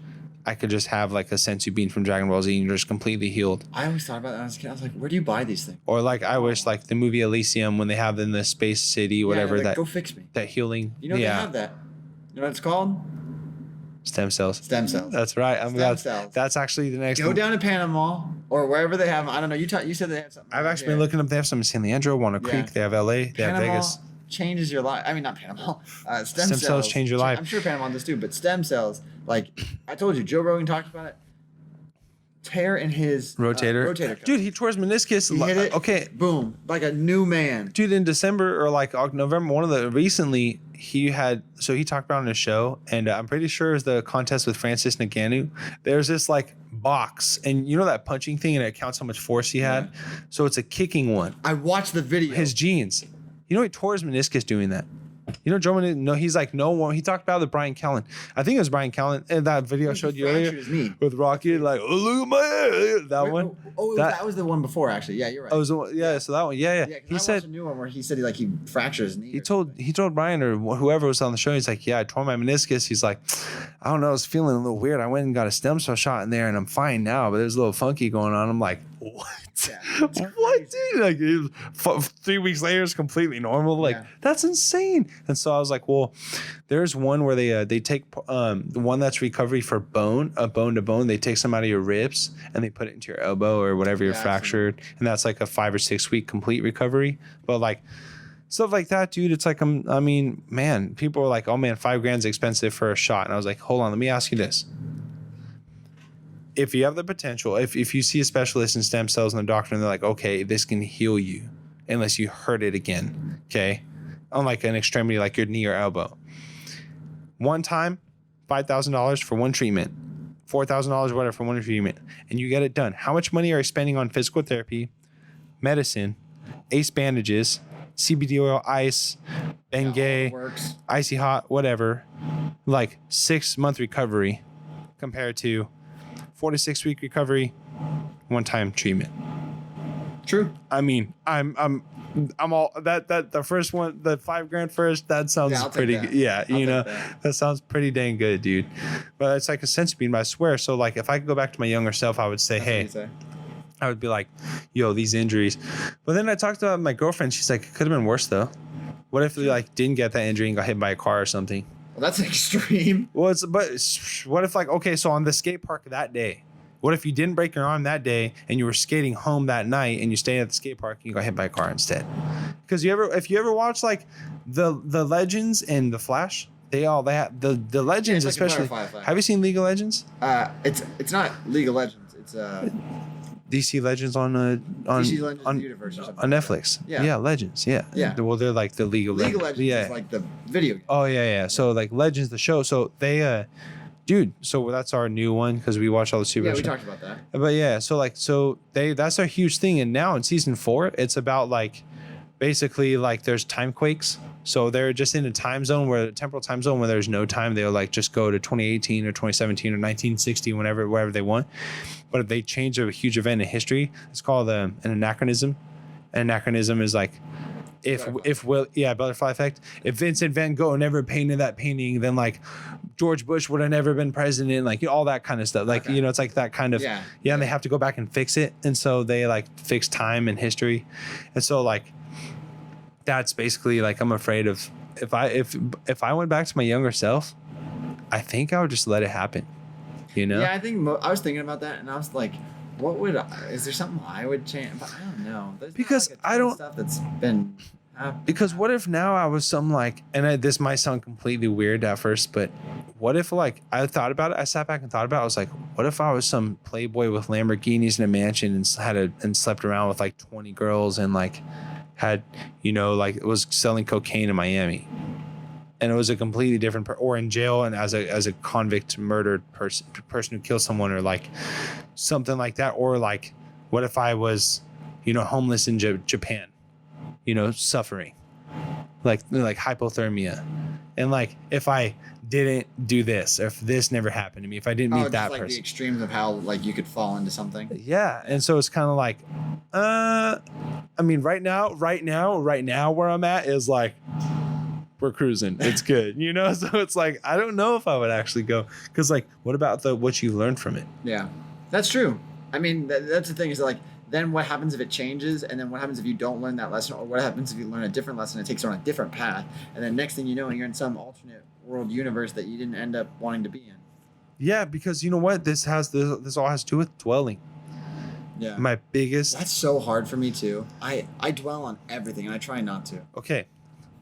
I could just have like a sensu bean from Dragon Ball Z and you're just completely healed. I always thought about that when I was a kid. I was like, where do you buy these things? Or like I wish like the movie Elysium when they have in the space city, whatever, like, that go fix me. That healing. You know they have that. You know what it's called? Stem cells. Stem cells. That's right. Stem cells. That's actually the next. Go down to Panama or wherever they have them. I don't know. You said they have something. I've actually been looking up. They have some in San Leandro, Wanna Creek. They have LA. They have Vegas. Changes your life. I mean, not Panama. Stem cells change your life. I'm sure Panama does too, but stem cells, like I told you, Joe Rogan talked about it. Tear in his rotator cuff. Dude, he tore his meniscus. He hit it. Okay. Boom. Like a new man. Dude, in December or like November, recently he talked about on his show, and I'm pretty sure it was the contest with Francis Ngannou. There's this like box, and you know that punching thing, and it counts how much force he had. Yeah. So it's a kicking one. I watched the video. His genes. You know, he tore his meniscus doing that. You know, Joe, no, he's like, no one. He talked about the Brian Callen. I think it was Brian Callen in that video I showed you earlier with Rocky, like, oh, look at my head. That one. Oh, that was the one before, actually. Yeah, you're right. Oh, was the one, yeah, so that one. Yeah. He said a new one where he said he fractured his knee. He told Brian or whoever was on the show, he's like, yeah, I tore my meniscus. He's like, I don't know, I was feeling a little weird. I went and got a stem cell shot in there, and I'm fine now, but there's a little funky going on. I'm like, what? Yeah, it's What, crazy. dude? Like, 3 weeks later, it's completely normal. Like, Yeah. that's insane. And so I was like, well, there's one where they take the one that's recovery for bone to bone. They take some out of your ribs and they put it into your elbow or whatever you're Yeah, I've seen fractured, and that's like a 5 or 6 week complete recovery. But like stuff like that, dude, it's like I mean, man, people are like, oh man, $5,000's expensive for a shot, and I was like, hold on, let me ask you this. If you have the potential, if you see a specialist in stem cells and the doctor and they're like, okay, this can heal you unless you hurt it again, okay? On like an extremity like your knee or elbow. One time, $5,000 for one treatment, $4,000 whatever for one treatment, and you get it done. How much money are you spending on physical therapy, medicine, ace bandages, CBD oil, ice, Bengay, Works. icy hot, whatever, like 6-month recovery compared to 4 to 6 week recovery, one-time treatment. True. I mean, I'm all that the first one, the $5,000 first, that sounds Yeah, I'll take pretty that. good. Yeah, I'll you know, take that sounds pretty dang good, dude. But it's like a sense being, I swear. So like if I could go back to my younger self, I would say, That's what hey, you say. I would be like, yo, these injuries. But then I talked about my girlfriend. She's like, it could have been worse though. What if we like didn't get that injury and got hit by a car or something? Well, that's extreme. Well, what if like, okay, so on the skate park that day, what if you didn't break your arm that day and you were skating home that night and you stayed at the skate park and you got hit by a car instead? Because if you ever watch like the Legends and the Flash, they have the Legends, Yeah, it's like a especially. Firefly. Have you seen League of Legends? It's not League of Legends. It's DC Legends on DC Legends on Universe or something. on like that. Netflix. Yeah. Legends. Yeah. Yeah. Well, they're like the League of League of Legends. Legends Yeah. is like the video game. Oh yeah. So like Legends, the show. So they dude. So that's our new one because we watch all the super. Yeah, we talked about that. But yeah, that's a huge thing. And now in season 4, it's about like basically like there's time quakes. So they're just in a time zone where temporal time zone where there's no time. They'll like just go to 2018 or 2017 or 1960, wherever they want. But if they change a huge event in history, it's called an anachronism. An anachronism is like butterfly effect. If Vincent Van Gogh never painted that painting, then like George Bush would have never been president, like all that kind of stuff. Like, Okay. you know, it's like that kind of, Yeah. and they have to go back and fix it. And so they like fix time and history. And so like, that's basically like, I'm afraid of if I went back to my younger self, I think I would just let it happen, you know? Yeah, I think I was thinking about that, and I was like, is there something I would change? But I don't know. There's not, Because like, a I ton of don't- stuff that's been. Because what if now I was some like, this might sound completely weird at first, but what if like I thought about it, I sat back and thought about it, I was like, what if I was some playboy with Lamborghinis and a mansion and slept around with like 20 girls and like had, you know, like was selling cocaine in Miami, and it was a completely different or in jail and as a convict murdered person who killed someone or like something like that, or like what if I was, you know, homeless in Japan, you know, suffering like hypothermia, and like if I didn't do this, or if this never happened to me, if I didn't meet that like person. the extremes of how like you could fall into something. Yeah, and so it's kind of like, I mean, right now, where I'm at is like, we're cruising. It's good, you know. So it's like, I don't know if I would actually go, because like, what about what you learned from it? Yeah, that's true. I mean, that's the thing is like, then what happens if it changes, and then what happens if you don't learn that lesson, or what happens if you learn a different lesson and it takes you on a different path, and then next thing you know, you're in some alternate world universe that you didn't end up wanting to be in. Yeah, because you know what, this all has to do with dwelling. Yeah. My biggest. That's so hard for me too. I dwell on everything and I try not to. Okay,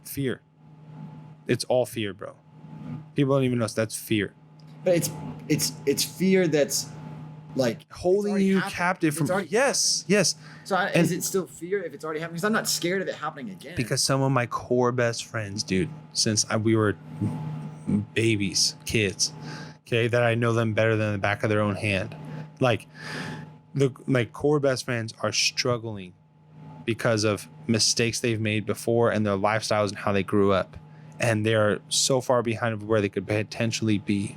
fear. It's all fear, bro. People don't even know that's fear. But it's fear that's like Holding you captive from. Yes. So is it still fear if it's already happening? Because I'm not scared of it happening again. Because some of my core best friends, dude, since we were babies, kids, okay, that I know them better than the back of their own hand. Like, my core best friends are struggling because of mistakes they've made before and their lifestyles and how they grew up. And they're so far behind of where they could potentially be.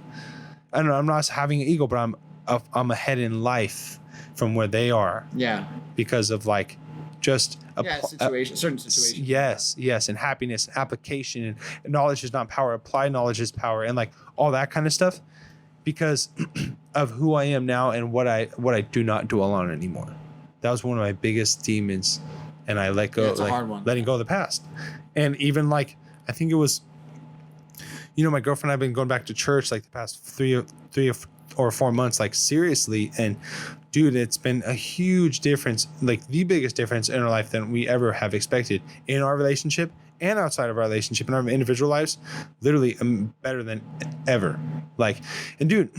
I don't know, I'm not having an ego, but I'm ahead in life from where they are. Yeah. Because of like just certain situations. Yes, and happiness, application, and knowledge is not power. Applied knowledge is power, and like all that kind of stuff. Because of who I am now and what I do not dwell on anymore. That was one of my biggest demons, and I let go. Yeah, it's a like, hard one. Letting go of the past, and even like I think it was, my girlfriend and I've been going back to church like the past three or 4 months, like seriously, and dude, it's been a huge difference, like the biggest difference in our life than we ever have expected in our relationship and outside of our relationship in our individual lives. Literally better than ever. Like, and dude,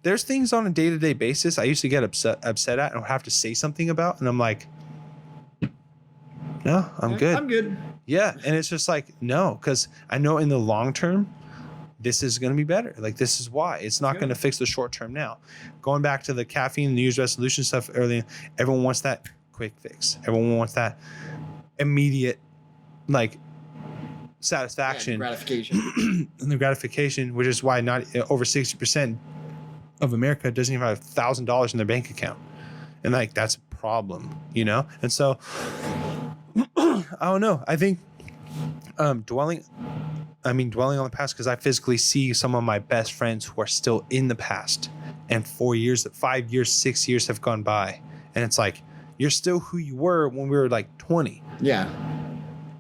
there's things on a day-to-day basis I used to get upset at and have to say something about, and I'm like, no, I'm good. I'm good. Yeah, and it's just like, no, because I know in the long term this is going to be better. Like, this is why. It's not going to fix the short term now. Going back to the caffeine, New Year's resolution stuff earlier, everyone wants that quick fix. Everyone wants that immediate, like, satisfaction. Gratification. And the gratification, which is why not over 60% of America doesn't even have $1,000 in their bank account. And, like, that's a problem, And so, I don't know. I think dwelling on the past, because I physically see some of my best friends who are still in the past, and 4 years, 5 years, 6 years have gone by, and it's like, you're still who you were when we were like 20. Yeah.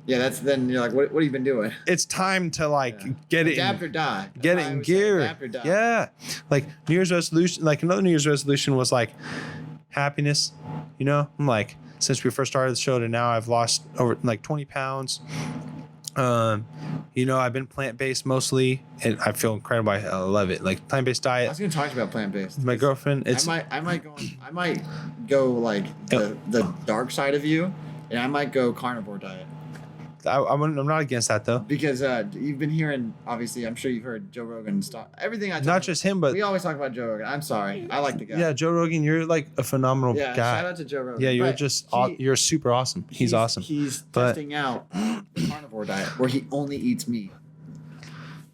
Then you're like, what have you been doing? It's time to get it adapt or die. Get it in gear. Adapt or die. Yeah. Like New Year's resolution, like another New Year's resolution was like happiness. I'm like, since we first started the show to now, I've lost over like 20 pounds. I've been plant-based mostly, and I feel incredible. I love it. Like plant-based diet. I was gonna talk to you about plant-based. My girlfriend, I might go like the dark side of you, and I might go carnivore diet. I'm not against that though. Because you've been hearing, obviously, I'm sure you've heard Joe Rogan stuff. Everything I talk Not just him, but we always talk about Joe Rogan. I'm sorry, I like the guy. yeah, Joe Rogan, you're like a phenomenal Yeah, guy. shout out to Joe Rogan. Yeah, you're But you're super awesome. He's awesome. He's But- testing out the carnivore diet where he only eats meat.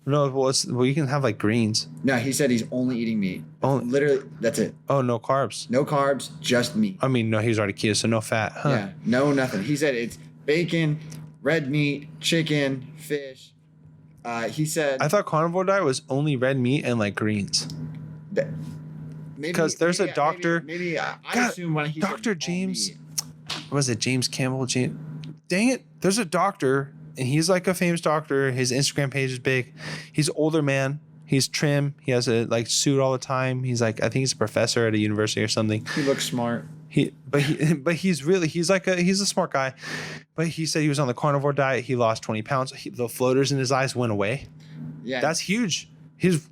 No, well, you can have like greens. No, he said he's only eating meat. Only- Literally, that's it. Oh, no carbs. No carbs, just meat. I mean, no, he's already keto, so no fat. Huh. Yeah, no nothing. He said it's bacon, red meat, chicken, fish. He said I thought carnivore diet was only red meat and like greens. that maybe 'Cause there's a maybe- doctor- Maybe I God, assume when he Dr. said all James- meat. Was it James Campbell? Dang it. There's a doctor, and he's like a famous doctor. His Instagram page is big. He's an older man. He's trim. He has a like suit all the time. He's like, I think he's a professor at a university or something. He looks smart. But he's a smart guy. But he said he was on the carnivore diet. He lost 20 pounds. The floaters in his eyes went away. Yeah, That's huge.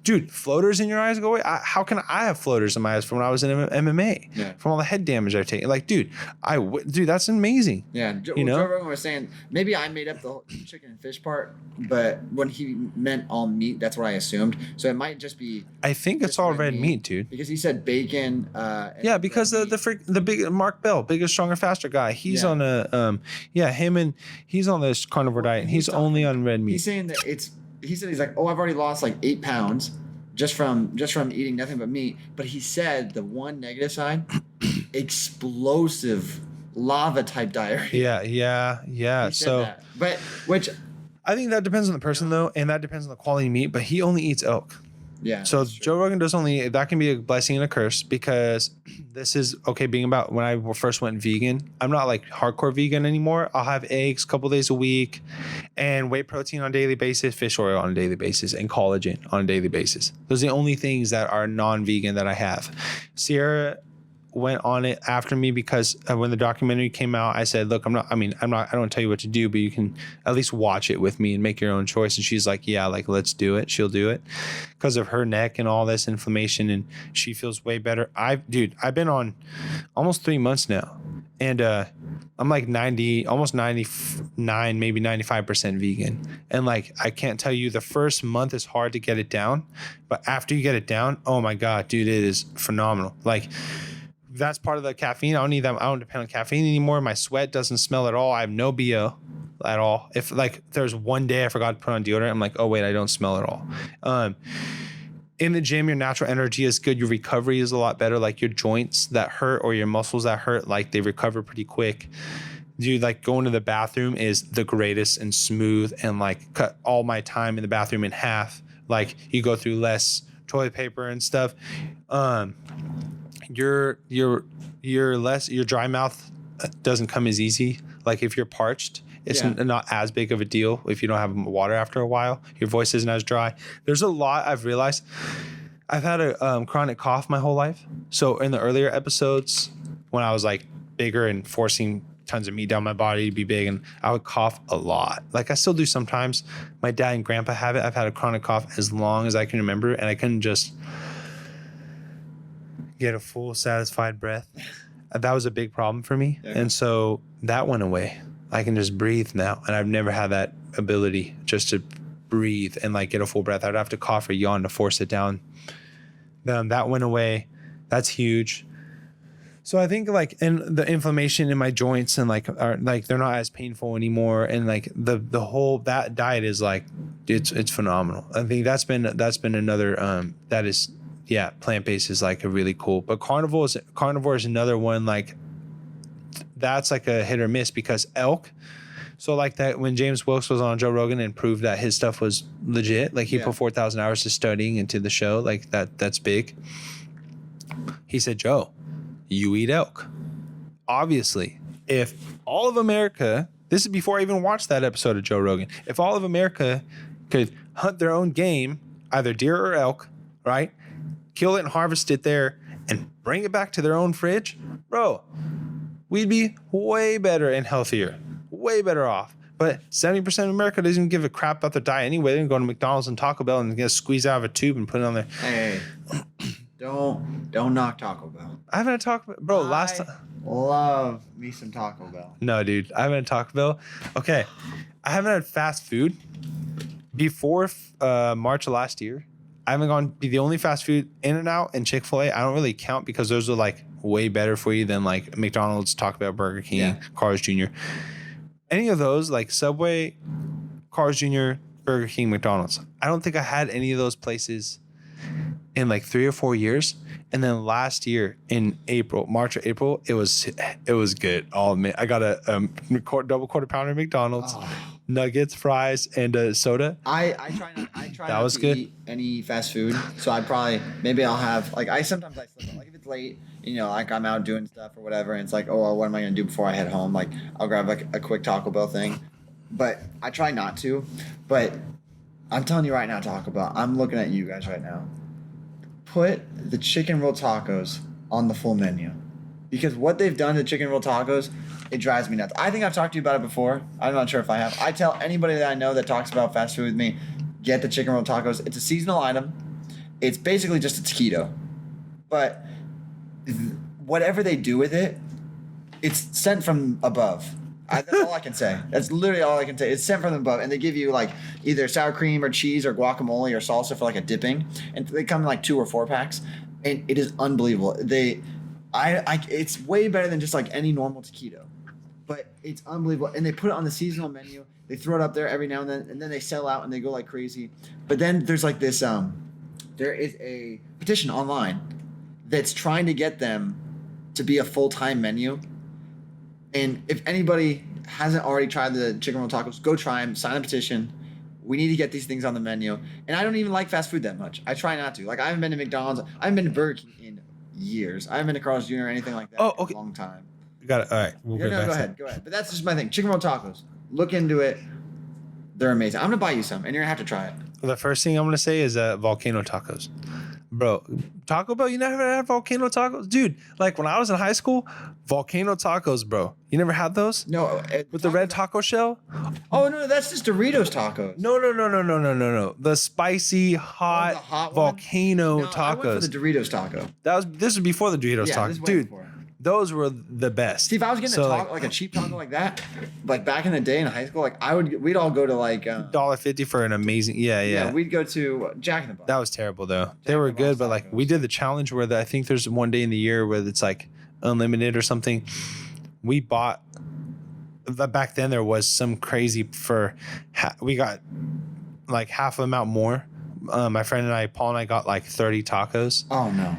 Dude, floaters in your eyes go away? How can I have floaters in my eyes from when I was in MMA? Yeah. From all the head damage I've taken. Like, dude, that's amazing. yeah. Joe Rogan was saying maybe I made up the whole chicken and fish part, but when he meant all meat, that's what I assumed. So it might just be I think it's just all red meat, dude. because he said bacon. And Yeah, because red meat. the big Mark Bell, bigger, stronger, faster guy. He's Yeah. on he's on this carnivore diet, and he's only on red meat. He's saying that he said he's like, oh, I've already lost like 8 pounds just from eating nothing but meat. But he said the one negative side, explosive lava type diarrhea. Yeah. He said So that. But which I think that depends on the person though, and that depends on the quality of meat. But he only eats elk. yeah. So that's true. Joe Rogan does only, that can be a blessing and a curse, because this is being about when I first went vegan. I'm not like hardcore vegan anymore. I'll have eggs a couple days a week and whey protein on a daily basis, fish oil on a daily basis, and collagen on a daily basis. Those are the only things that are non-vegan that I have. Sierra went on it after me because when the documentary came out, I said, look, I don't tell you what to do, but you can at least watch it with me and make your own choice. And she's like, yeah, like, let's do it. She'll do it because of her neck and all this inflammation, and she feels way better. I've been on almost 3 months now, and I'm like 90, almost 99, maybe 95% vegan. And like, I can't tell you, the first month is hard to get it down, but after you get it down, oh my God, dude, it is phenomenal. Like, that's part of the caffeine. I don't need that. I don't depend on caffeine anymore. My sweat doesn't smell at all. I have no BO at all. If like there's one day I forgot to put on deodorant, I'm like, oh wait, I don't smell at all. In the gym, your natural energy is good. Your recovery is a lot better. Like your joints that hurt or your muscles that hurt, like they recover pretty quick. Dude, like going to the bathroom is the greatest and smooth, and like cut all my time in the bathroom in half. Like you go through less toilet paper and stuff. your dry mouth doesn't come as easy. Like if you're parched, it's not as big of a deal if you don't have water after a while. Your voice isn't as dry. There's a lot I've realized. I've had a chronic cough my whole life. So in the earlier episodes, when I was like bigger and forcing tons of meat down my body to be big, and I would cough a lot. Like I still do sometimes. My dad and grandpa have it. I've had a chronic cough as long as I can remember, and I couldn't just get a full satisfied breath. That was a big problem for me. Yeah. And so that went away. I can just breathe now. And I've never had that ability just to breathe and like get a full breath. I'd have to cough or yawn to force it down. That went away. That's huge. So I think like, and the inflammation in my joints and like are like they're not as painful anymore, and like the whole that diet is like it's phenomenal. I think that's been another that is plant-based is like a really cool. But carnivore is another one like that's like a hit or miss because elk. So like that when James Wilkes was on Joe Rogan and proved that his stuff was legit, like he put 4,000 hours to studying into the show, like that's big. He said, Joe, you eat elk. Obviously, if all of America, this is before I even watched that episode of Joe Rogan, if all of America could hunt their own game, either deer or elk, right? Kill it and harvest it there and bring it back to their own fridge, bro, we'd be way better and healthier, way better off. But 70% of America doesn't even give a crap about their diet anyway. They can go to McDonald's and Taco Bell and get a squeeze out of a tube and put it on there. Hey, don't knock Taco Bell. I haven't had Taco Bell. Bro, last time. Love me some Taco Bell. No, dude. I haven't had Taco Bell. Okay. I haven't had fast food before March of last year. I haven't gone be the only fast food In-N-Out and Chick-fil-A. I don't really count because those are like way better for you than like McDonald's, Taco Bell, Burger King, Carl's Jr. Any of those like Subway, Carl's Jr., Burger King, McDonald's. I don't think I had any of those places in like 3 or 4 years. And then last year in March or April, it was good. Oh man, I got a double quarter pounder McDonald's, nuggets, fries, and a soda. I try not to eat any fast food. So maybe I'll have like sometimes I slip up. Like if it's late, like I'm out doing stuff or whatever, and it's like, oh, well, what am I gonna do before I head home? Like I'll grab like a quick Taco Bell thing, but I try not to. But I'm telling you right now, Taco Bell, I'm looking at you guys right now. Put the chicken roll tacos on the full menu, because what they've done to chicken roll tacos, it drives me nuts. I think I've talked to you about it before. I'm not sure if I have. I tell anybody that I know that talks about fast food with me, get the chicken roll tacos. It's a seasonal item. It's basically just a taquito, but whatever they do with it, it's sent from above. That's all I can say. That's literally all I can say. It's sent from above, and they give you like either sour cream or cheese or guacamole or salsa for like a dipping, and they come in like 2 or 4 packs, and it is unbelievable. It's way better than just like any normal taquito, but it's unbelievable. And they put it on the seasonal menu. They throw it up there every now and then they sell out and they go like crazy. But then there's like this there is a petition online that's trying to get them to be a full-time menu. And if anybody hasn't already tried the chicken roll tacos, go try them. Sign a petition. We need to get these things on the menu. And I don't even like fast food that much. I try not to. Like I haven't been to McDonald's. I haven't been to Burger King in years. I haven't been to Carl's Jr. or anything like that in a long time. You got it. All right. We'll go ahead. But that's just my thing. Chicken roll tacos. Look into it. They're amazing. I'm gonna buy you some, and you're gonna have to try it. The first thing I'm gonna say is volcano tacos. Bro, Taco Bell, you never had volcano tacos? Dude, like when I was in high school, volcano tacos, bro. You never had those? No. With the red taco shell? Oh, no, that's just Doritos tacos. No. The spicy, hot volcano tacos. I went for the Doritos taco. This was before the Doritos taco. Dude, those were the best. See, if I was getting a cheap taco like that, like back in the day in high school, like we'd all go to like $1.50 for an amazing Yeah, we'd go to Jack in the Box. That was terrible though. They were good, but like we did the challenge where I think there's one day in the year where it's like unlimited or something. We bought back then there was some crazy we got like half the amount more. My friend and I, Paul and I, got like 30 tacos. Oh no.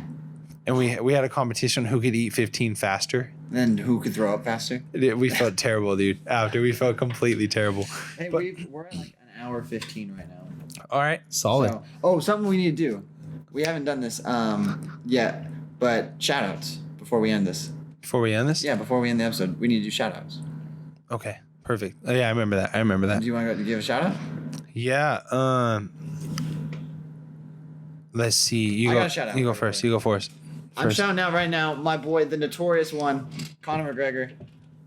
And we had a competition who could eat 15 faster. And who could throw up faster? We felt terrible, dude. After we felt completely terrible. Hey, we're at like an hour 15 right now. All right, solid. Something we need to do. We haven't done this yet. But shout outs before we end this. Before we end this? Yeah, before we end the episode, we need to do shout outs. Okay, perfect. Oh, yeah, I remember that. Do you want to give a shout out? Yeah. Let's see. You I go. got a shout out. You go first. You go first. I'm shouting out right now my boy, the notorious one, Conor McGregor.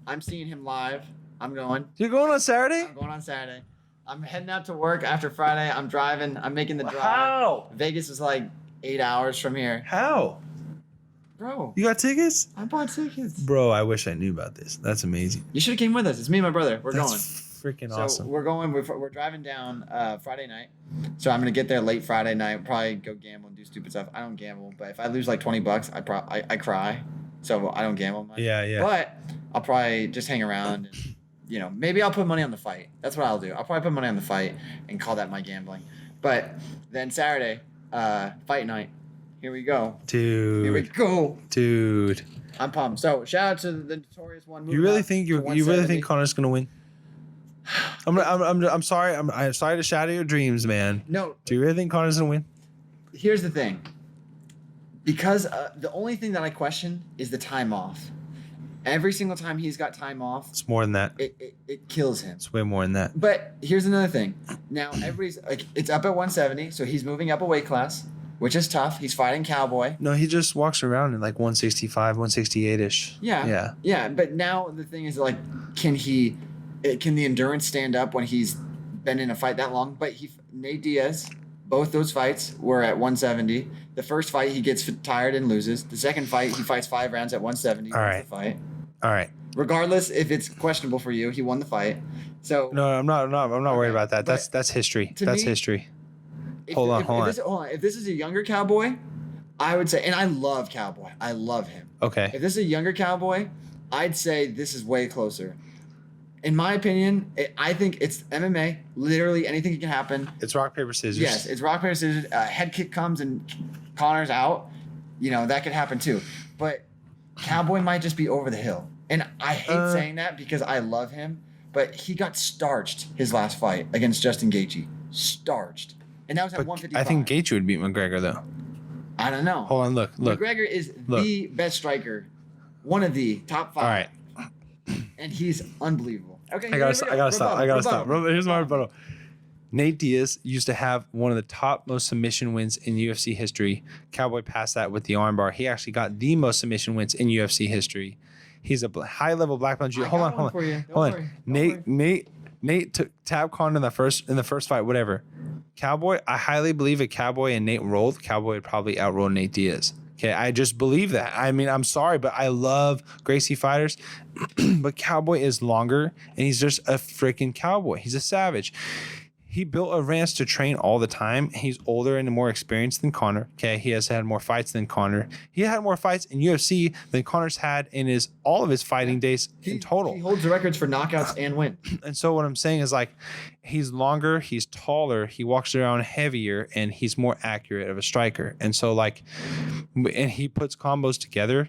I'm seeing him live. I'm going. You're going on Saturday? I'm going on Saturday. I'm heading out to work after Friday. I'm driving. I'm making the drive. How? Vegas is like 8 hours from here. How? Bro, You got tickets? I bought tickets. Bro, I wish I knew about this. That's amazing. You should have came with us. It's me and my brother. We're going. Freaking So awesome. we're going. We're driving down Friday night. So I'm gonna get there late Friday night. Probably go gamble and do stupid stuff. I don't gamble, but if I lose like $20, I cry. So I don't gamble much. Yeah. But I'll probably just hang around. And, maybe I'll put money on the fight. That's what I'll do. I'll probably put money on the fight and call that my gambling. But then Saturday, fight night. Here we go. Dude. Here we go. Dude. I'm pumped. So shout out to the notorious one. You really think Conor's gonna win? I'm sorry. I'm sorry to shatter your dreams, man. No. Do you really think Conor's gonna win? Here's the thing. Because the only thing that I question is the time off. Every single time he's got time off, It's more than that. it kills him. It's way more than that. But here's another thing. Now everybody's like, it's up at 170, so he's moving up a weight class, which is tough. He's fighting Cowboy. No, he just walks around in like 165, 168-ish. Yeah. Yeah. But now the thing is, like, can the endurance stand up when he's been in a fight that long? But Nate Diaz, both those fights were at 170. The first fight he gets tired and loses. The second fight he fights 5 rounds at 170. All right. The fight. All right. Regardless if it's questionable for you, he won the fight. So No, I'm not worried about that. But That's history. to That's me- history. hold on. on. If this is a younger Cowboy, I would say, and I love Cowboy. I love him. Okay. If this is a younger Cowboy, I'd say this is way closer. In my opinion, I think it's MMA. Literally anything can happen. It's rock, paper, scissors. Yes, it's rock, paper, scissors. Head kick comes and Connor's out. That could happen too. But Cowboy might just be over the hill. And I hate saying that because I love him. But he got starched his last fight against Justin Gaethje. Starched. And that was at But 155. I think Gaethje would beat McGregor though. I don't know. Hold on, look. McGregor is the best striker. One of the top 5. All right. And he's unbelievable. Okay, I gotta stop. Rebuttal. Here's my rebuttal. Nate Diaz used to have one of the top most submission wins in UFC history. Cowboy passed that with the armbar. He actually got the most submission wins in UFC history. He's a high level black belt. Hold on. Nate tapped Conor in the first fight. Whatever. Cowboy. I highly believe if Cowboy and Nate rolled, Cowboy would probably outroll Nate Diaz. Okay, I just believe that. I mean, I'm sorry, but I love Gracie fighters, but Cowboy is longer, and he's just a freaking cowboy. He's a savage. He built a ranch to train all the time. He's older and more experienced than Conor. Okay, he has had more fights than Conor. He had more fights in UFC than Conor's had in all of his fighting days in total. He holds the records for knockouts and wins. And so what I'm saying is, like, he's longer, he's taller, he walks around heavier, and he's more accurate of a striker. And so, like, and he puts combos together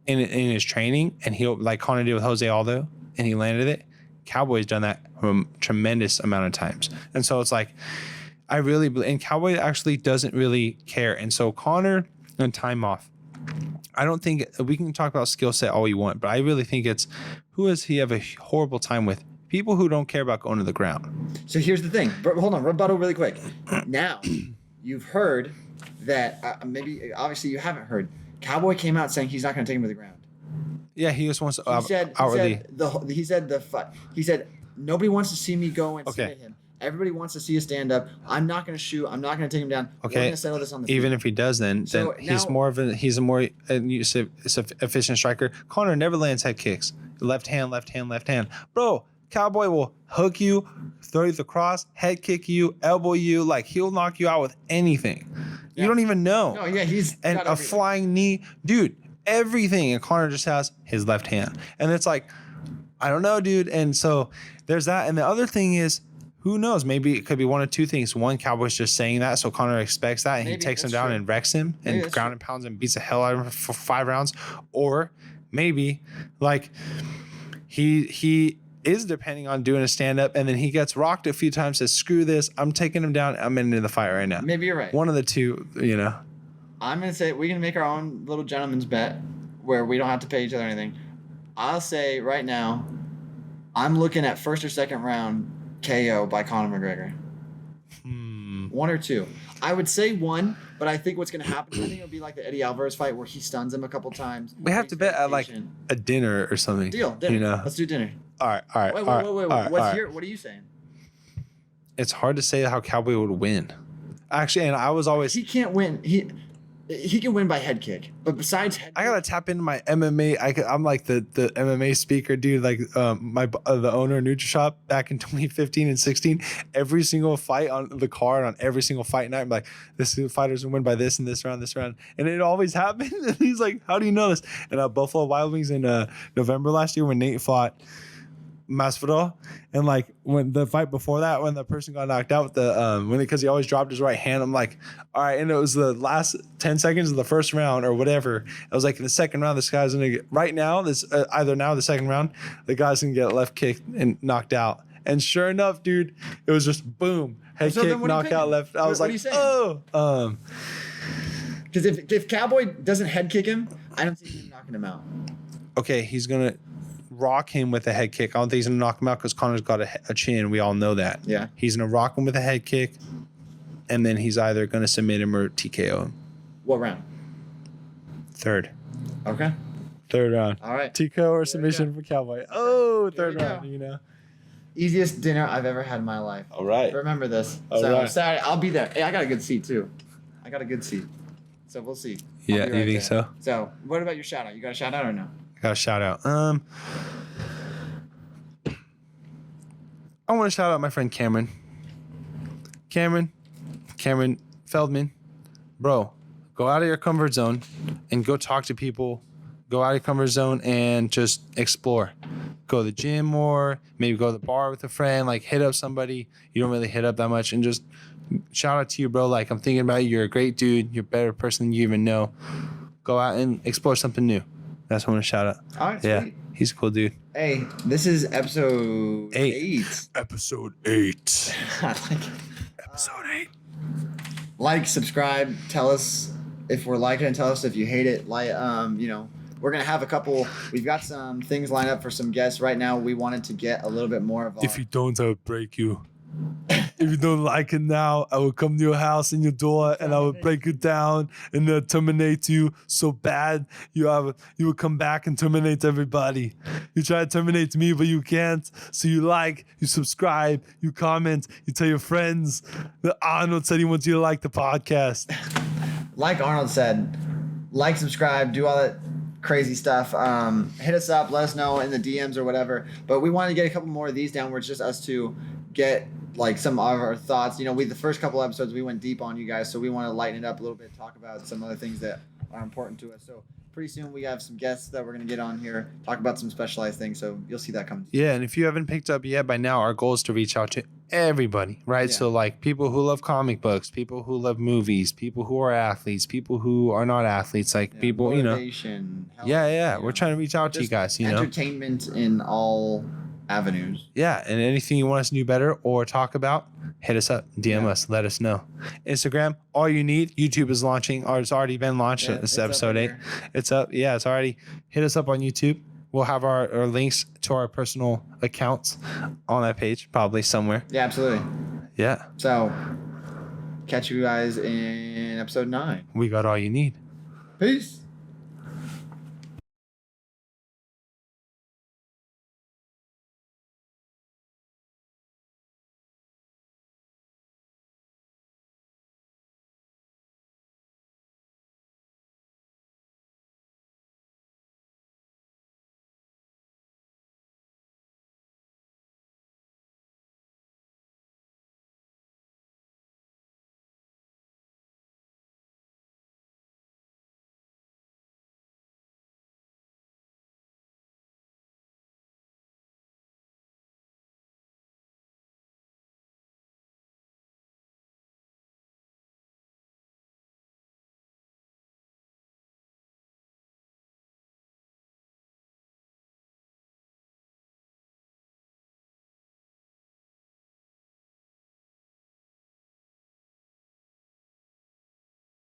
in his training, and he'll, like Conor did with Jose Aldo, and he landed it. Cowboy's done that a tremendous amount of times. And so it's like, I really believe, and Cowboy actually doesn't really care. And so Conor and time off. I don't think we can talk about skill set all you want, but I really think it's who does he have a horrible time with? People who don't care about going to the ground. So here's the thing. Hold on, rebuttal really quick. Now, you've heard that maybe obviously you haven't heard. Cowboy came out saying he's not going to take him to the ground. Yeah, he just wants to he said nobody wants to see me go and submit him. Everybody wants to see a stand up. I'm not going to shoot. I'm not going to take him down. Okay. We're going to settle this on the Even field. if he does, then So he's now- a more efficient striker. Conor never lands head kicks. Left hand. Bro, Cowboy will hook you, throw you the cross, head kick you, elbow you. Like, he'll knock you out with anything. Yeah. You don't even know. No, yeah, he's and got a everything. flying knee, dude. Everything, and Conor just has his left hand, and it's like, I don't know, dude. And so there's that, and the other thing is, who knows? Maybe it could be one of two things. One, Cowboy's just saying that, so Conor expects that, and he takes him down and wrecks him, and ground and pounds and beats the hell out of him for 5 rounds. Or maybe, like, he is depending on doing a stand up, and then he gets rocked a few times. Says, "Screw this! I'm taking him down. I'm into the fight right now." Maybe you're right. One of the two, I'm gonna say we can make our own little gentleman's bet where we don't have to pay each other anything. I'll say right now, I'm looking at first or second round KO by Conor McGregor. 1 or 2. I would say 1, but I think what's gonna happen, I think it'll be like the Eddie Alvarez fight where he stuns him a couple times. We have to bet at like a dinner or something. Deal, dinner. You know? Let's do dinner. All right. Wait. What are you saying? It's hard to say how Cowboy would win. Actually, and I was always... He can't win. He can win by head kick, but besides head I gotta tap into my MMA. I'm like the MMA speaker, dude. Like the owner of NutriShop back in 2015 and 16. Every single fight on the card on every single fight night, I'm like, this fighter's gonna win by this and this round, and it always happened. And he's like, how do you know this? And Buffalo Wild Wings in November last year when Nate fought Masvidal, and like when the fight before that, when the person got knocked out with the because he always dropped his right hand, I'm like, all right, and it was the last 10 seconds of the first round or whatever. I was like, in the second round, this guy's gonna get right now. This either now or the second round, the guy's gonna get left kicked and knocked out. And sure enough, dude, it was just boom, head kick, knockout, left. I was like, oh, because if Cowboy doesn't head kick him, I don't see him knocking him out. Okay, he's gonna rock him with a head kick. I don't think he's gonna knock him out because Conor's got a chin. We all know that. Yeah. He's gonna rock him with a head kick, and then he's either gonna submit him or TKO him. What round? Third. Okay. Third round. All right. TKO or submission for Cowboy. Oh, third Here we round. go. You know. Easiest dinner I've ever had in my life. All right. Remember this. All so right. Saturday, I'll be there. Hey, I got a good seat too. So we'll see. I'll Yeah, be you right think there. so? So what about your shout out? You got a shout out or no? Got a shout out. I want to shout out my friend Cameron. Cameron Feldman. Bro, go out of your comfort zone and go talk to people. Go out of your comfort zone and just explore. Go to the gym more, maybe go to the bar with a friend, like hit up somebody you don't really hit up that much, and just shout out to you, bro. Like, I'm thinking about you. You're a great dude. You're a better person than you even know. Go out and explore something new. That's what I want to shout out. All right, yeah, sweet. he's a cool dude. Hey, this is episode 8. Episode 8. Episode 8. Like, subscribe, tell us if we're liking it, tell us if you hate it. Like, we're gonna have we've got some things lined up for some guests right now. We wanted to get a little bit more of If you don't, I will break you. If you don't like it now, I will come to your house and your door and I will break you down and terminate you so bad you will come back and terminate everybody. You try to terminate me, but you can't. So you like, you subscribe, you comment, you tell your friends that Arnold said he wants you to like the podcast. Like Arnold said, like, subscribe, do all that crazy stuff. Hit us up, let us know in the DMs or whatever. But we want to get a couple more of these down where it's just us to get like some of our thoughts. The first couple episodes we went deep on you guys, so we want to lighten it up a little bit, talk about some other things that are important to us. So pretty soon we have some guests that we're going to get on here, talk about some specialized things, so you'll see that coming. Yeah, and if you haven't picked up yet by now, our goal is to reach out to everybody, right? Yeah. So like people who love comic books, people who love movies, people who are athletes, people who are not athletes, like people, motivation, health, we're trying to reach out to you guys, entertainment in all avenues. Yeah, and anything you want us to do better or talk about, hit us up, DM us, let us know. Instagram, all you need. YouTube is launching, or it's already been launched. It's episode 8. It's up. Yeah, it's already. Hit us up on YouTube. We'll have our links to our personal accounts on that page, probably somewhere. Yeah, absolutely. Yeah. So, catch you guys in episode 9. We got all you need. Peace.